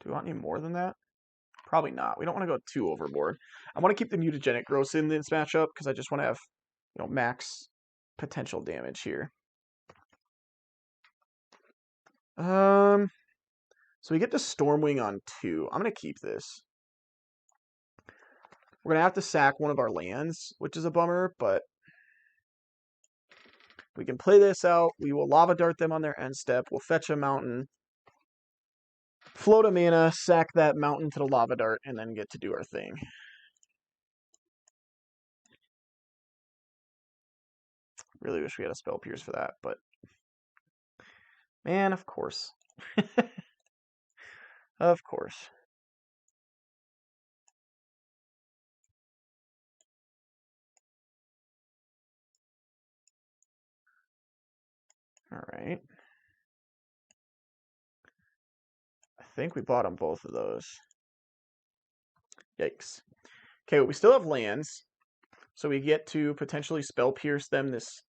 Do we want any more than that? Probably not. We don't want to go too overboard. I want to keep the Mutagenic Growths in this matchup because I just want to have, you know, max potential damage here. So we get to Stormwing on 2. I'm going to keep this. We're going to have to sack one of our lands, which is a bummer, but we can play this out. We will Lava Dart them on their end step. We'll fetch a mountain, float a mana, sack that mountain to the Lava Dart, and then get to do our thing. Really wish we had a Spell Pierce for that, but... Man, of course. Of course. Alright. I think we bought them both of those. Yikes. Okay, well, we still have lands, so we get to potentially Spell Pierce them this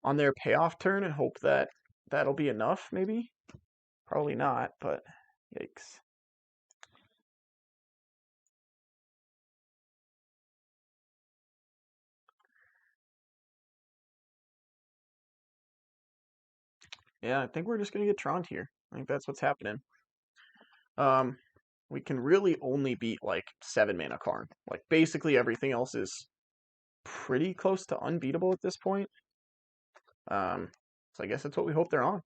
on their payoff turn and hope that that'll be enough, maybe? Probably not, but yikes. Yeah, I think we're just going to get Tron here. I think that's what's happening. We can really only beat like 7 mana Karn. Like basically everything else is pretty close to unbeatable at this point. So I guess that's what we hope they're on.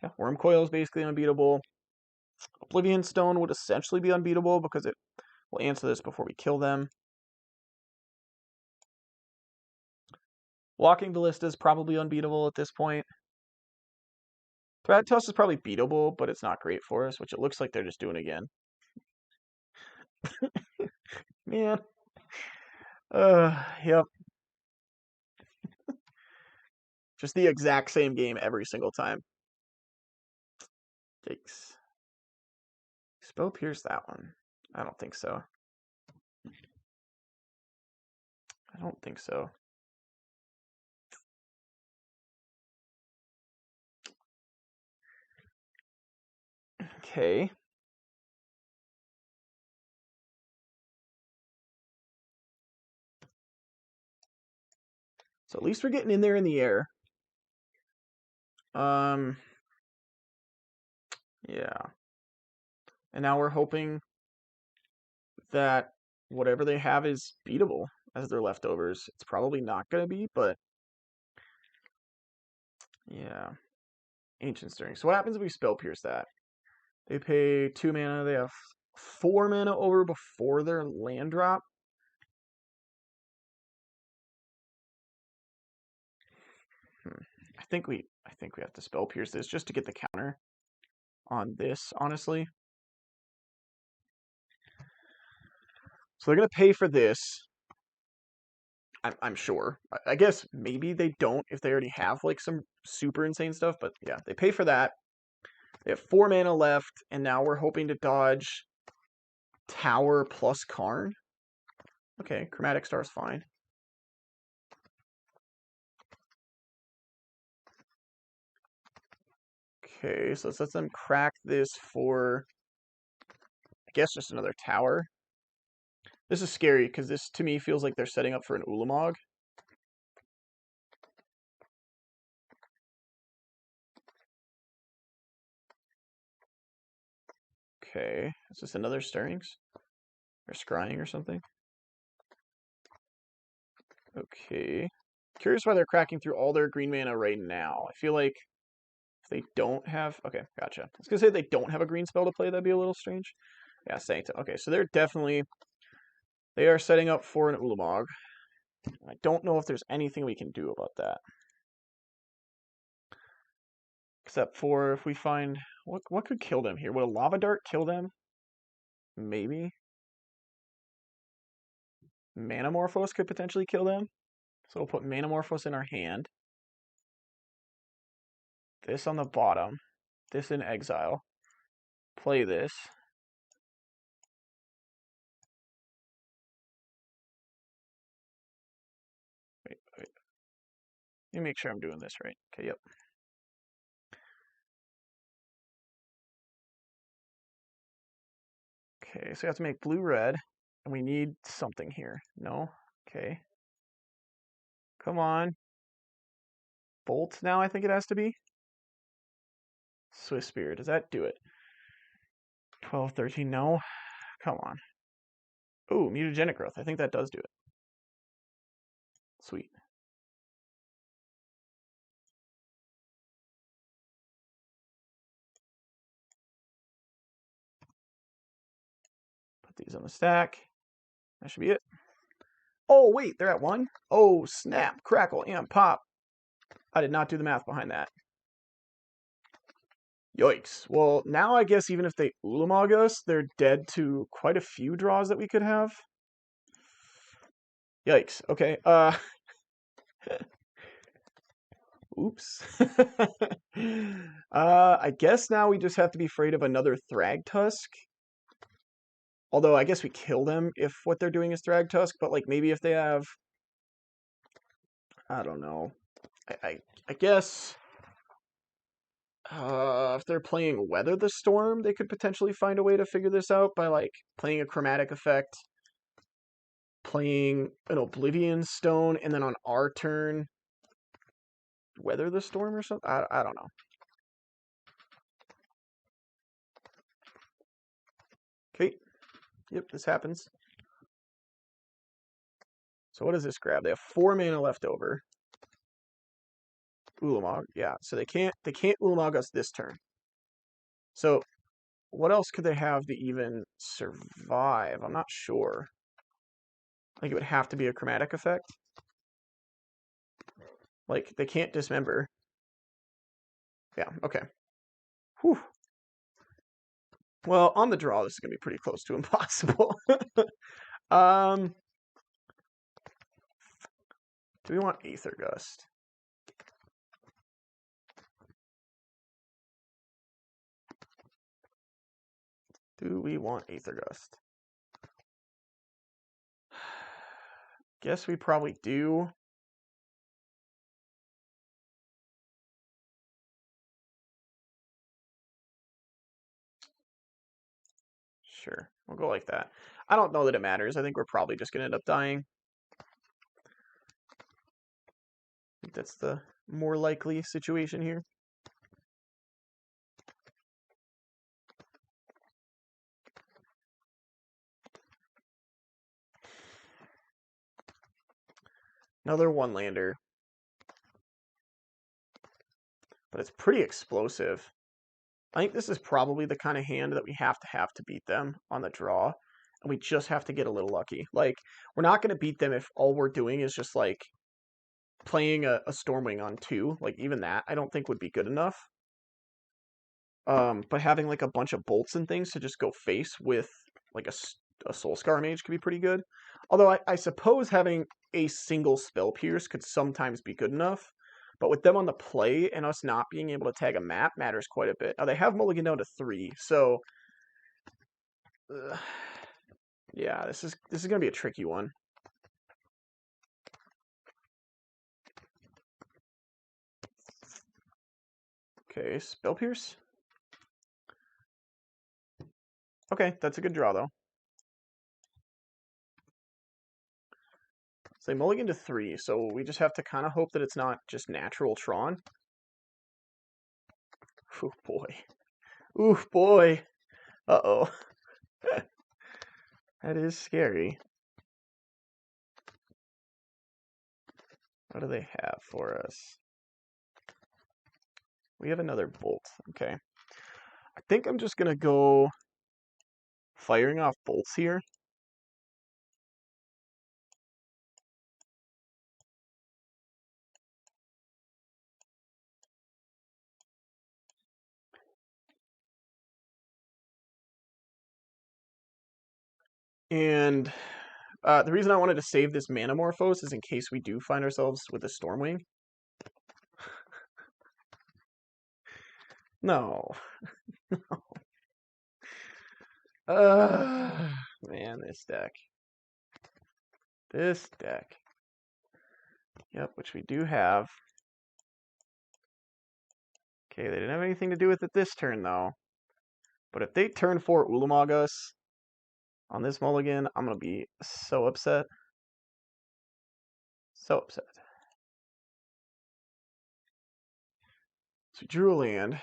Yeah, Worm Coil is basically unbeatable. Oblivion Stone would essentially be unbeatable because it will answer this before we kill them. Walking Ballista is probably unbeatable at this point. Threat Tusk is probably beatable, but it's not great for us, which it looks like they're just doing again. Man. Yep. Just the exact same game every single time. Yikes. Spell Pierce that one. I don't think so. I don't think so. Okay. So at least we're getting in there in the air. Yeah. And now we're hoping that whatever they have is beatable as their leftovers. It's probably not going to be, but yeah. Ancient Stirring. So what happens if we Spell Pierce that? They pay 2 mana. They have 4 mana over before their land drop. I think we have to Spell Pierce this just to get the counter on this, honestly. So they're gonna pay for this. I'm sure. I guess maybe they don't if they already have like some super insane stuff, but yeah, they pay for that. They have 4 mana left, and now we're hoping to dodge Tower plus Karn. Okay, Chromatic Star's fine. Okay, so let's let them crack this for, I guess, just another tower. This is scary because this to me feels like they're setting up for an Ulamog. Okay, is this another Stirrings? Or Scrying or something? Okay. Curious why they're cracking through all their green mana right now. I feel like if they don't have... Okay, gotcha. I was going to say if they don't have a green spell to play, that'd be a little strange. Yeah, Sanctum. Okay, so they're definitely... They are setting up for an Ulamog. I don't know if there's anything we can do about that. Except for if we find... What could kill them here? Would a Lava Dart kill them? Maybe. Manamorphose could potentially kill them. So we'll put Manamorphose in our hand. This on the bottom. This in exile. Play this. Wait. Let me make sure I'm doing this right. Okay, yep. Okay, so we have to make blue-red, and we need something here. No? Okay. Come on. Bolt now, I think it has to be. Swiss Spear, does that do it? 12, 13, no. Come on. Ooh, Mutagenic Growth. I think that does do it. Sweet. Put these on the stack. That should be it. Oh, wait, they're at 1? Oh, snap, crackle, and pop. I did not do the math behind that. Yikes. Well, now I guess even if they Ulamog us, they're dead to quite a few draws that we could have. Yikes. Okay. Oops. I guess now we just have to be afraid of another Thragtusk. Although I guess we kill them if what they're doing is Thragtusk, but like maybe if they have, I don't know. I guess if they're playing Weather the Storm, they could potentially find a way to figure this out by like playing a chromatic effect, playing an Oblivion Stone, and then on our turn Weather the Storm or something. I don't know. Okay. Yep, this happens. So what does this grab? They have 4 mana left over. Ulamog, yeah. So they can't Ulamog us this turn. So what else could they have to even survive? I'm not sure. I think it would have to be a chromatic effect. Like, they can't dismember. Yeah, okay. Whew. Well, on the draw, this is going to be pretty close to impossible. Do we want Aether Gust? Do we want Aether Gust? Guess we probably do. Sure, we'll go like that. I don't know that it matters. I think we're probably just going to end up dying. I think that's the more likely situation here. Another one-lander. But it's pretty explosive. I think this is probably the kind of hand that we have to beat them on the draw. And we just have to get a little lucky. Like, we're not going to beat them if all we're doing is just, like, playing a Stormwing on 2. Like, even that I don't think would be good enough. But having, like, a bunch of bolts and things to just go face with, like, a Soulscar Mage could be pretty good. Although I suppose having a single Spell Pierce could sometimes be good enough. But with them on the play and us not being able to tag a map matters quite a bit. Now, they have mulligan down to 3, so... yeah, this is going to be a tricky one. Okay, Spell Pierce. Okay, that's a good draw, though. So they mulligan to 3, so we just have to kind of hope that it's not just natural Tron. Ooh, boy. Ooh, boy. Uh-oh. That is scary. What do they have for us? We have another bolt. Okay. I think I'm just going to go firing off bolts here. And the reason I wanted to save this Manamorphose is in case we do find ourselves with a Stormwing. No. Man, this deck. This deck. Yep, which we do have. Okay, they didn't have anything to do with it this turn, though. But if they turn 4 Ulamog us on this mulligan, I'm going to be so upset. So upset. So we drew a land.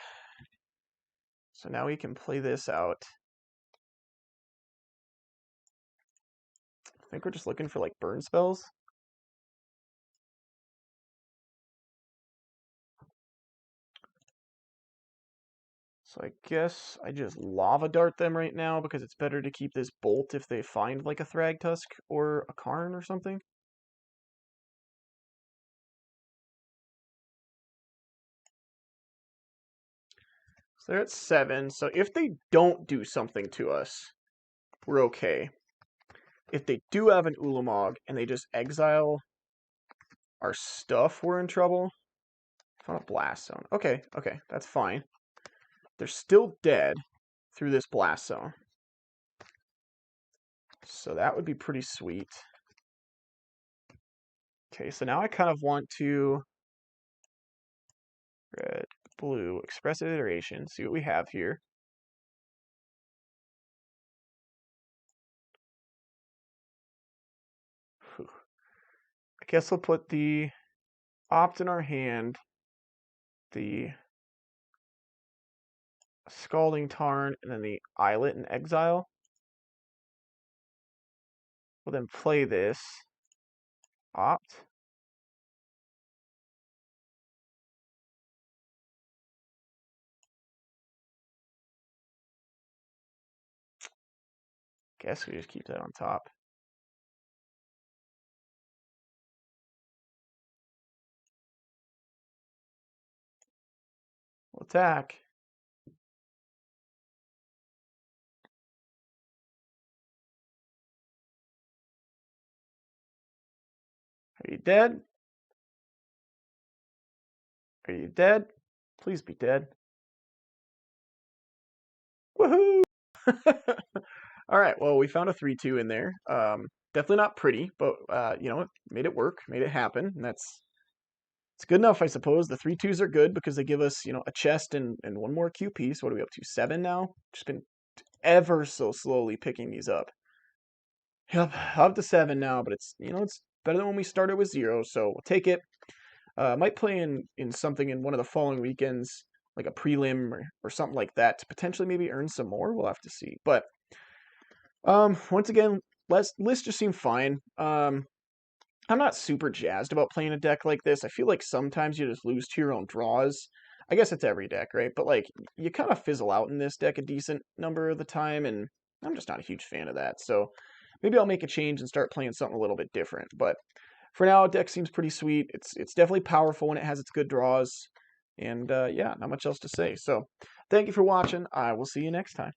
So now we can play this out. I think we're just looking for, like, burn spells. So I guess I just Lava Dart them right now because it's better to keep this Bolt if they find, like, a Thragtusk or a Karn or something. So they're at 7. So if they don't do something to us, we're okay. If they do have an Ulamog and they just exile our stuff, we're in trouble. Found a Blast Zone. Okay, okay, that's fine. They're still dead through this Blast Zone. So that would be pretty sweet. Okay, so now I kind of want to... red, blue, Expressive Iteration, see what we have here. Whew. I guess we'll put the Opt in our hand, the Scalding Tarn, and then the Islet in exile. We'll then play this. Opt. Guess we just keep that on top. We'll attack. Are you dead? Are you dead? Please be dead. Woohoo! All right, well, we found a 3-2 in there. Definitely not pretty, but you know, it made it work, made it happen, and it's good enough, I suppose. The 3-2s are good because they give us, you know, a chest and one more Q piece. What are we up to? 7 now? Just been ever so slowly picking these up. Yep, up to 7 now, but it's, you know, it's better than when we started with 0, so we'll take it. Might play in something in one of the following weekends, like a prelim or something like that, to potentially maybe earn some more. We'll have to see. But once again, list just seemed fine. I'm not super jazzed about playing a deck like this. I feel like sometimes you just lose to your own draws. I guess it's every deck, right? But like you kind of fizzle out in this deck a decent number of the time, and I'm just not a huge fan of that. So maybe I'll make a change and start playing something a little bit different. But for now, deck seems pretty sweet. It's definitely powerful when it has its good draws, and yeah, not much else to say. So thank you for watching. I will see you next time.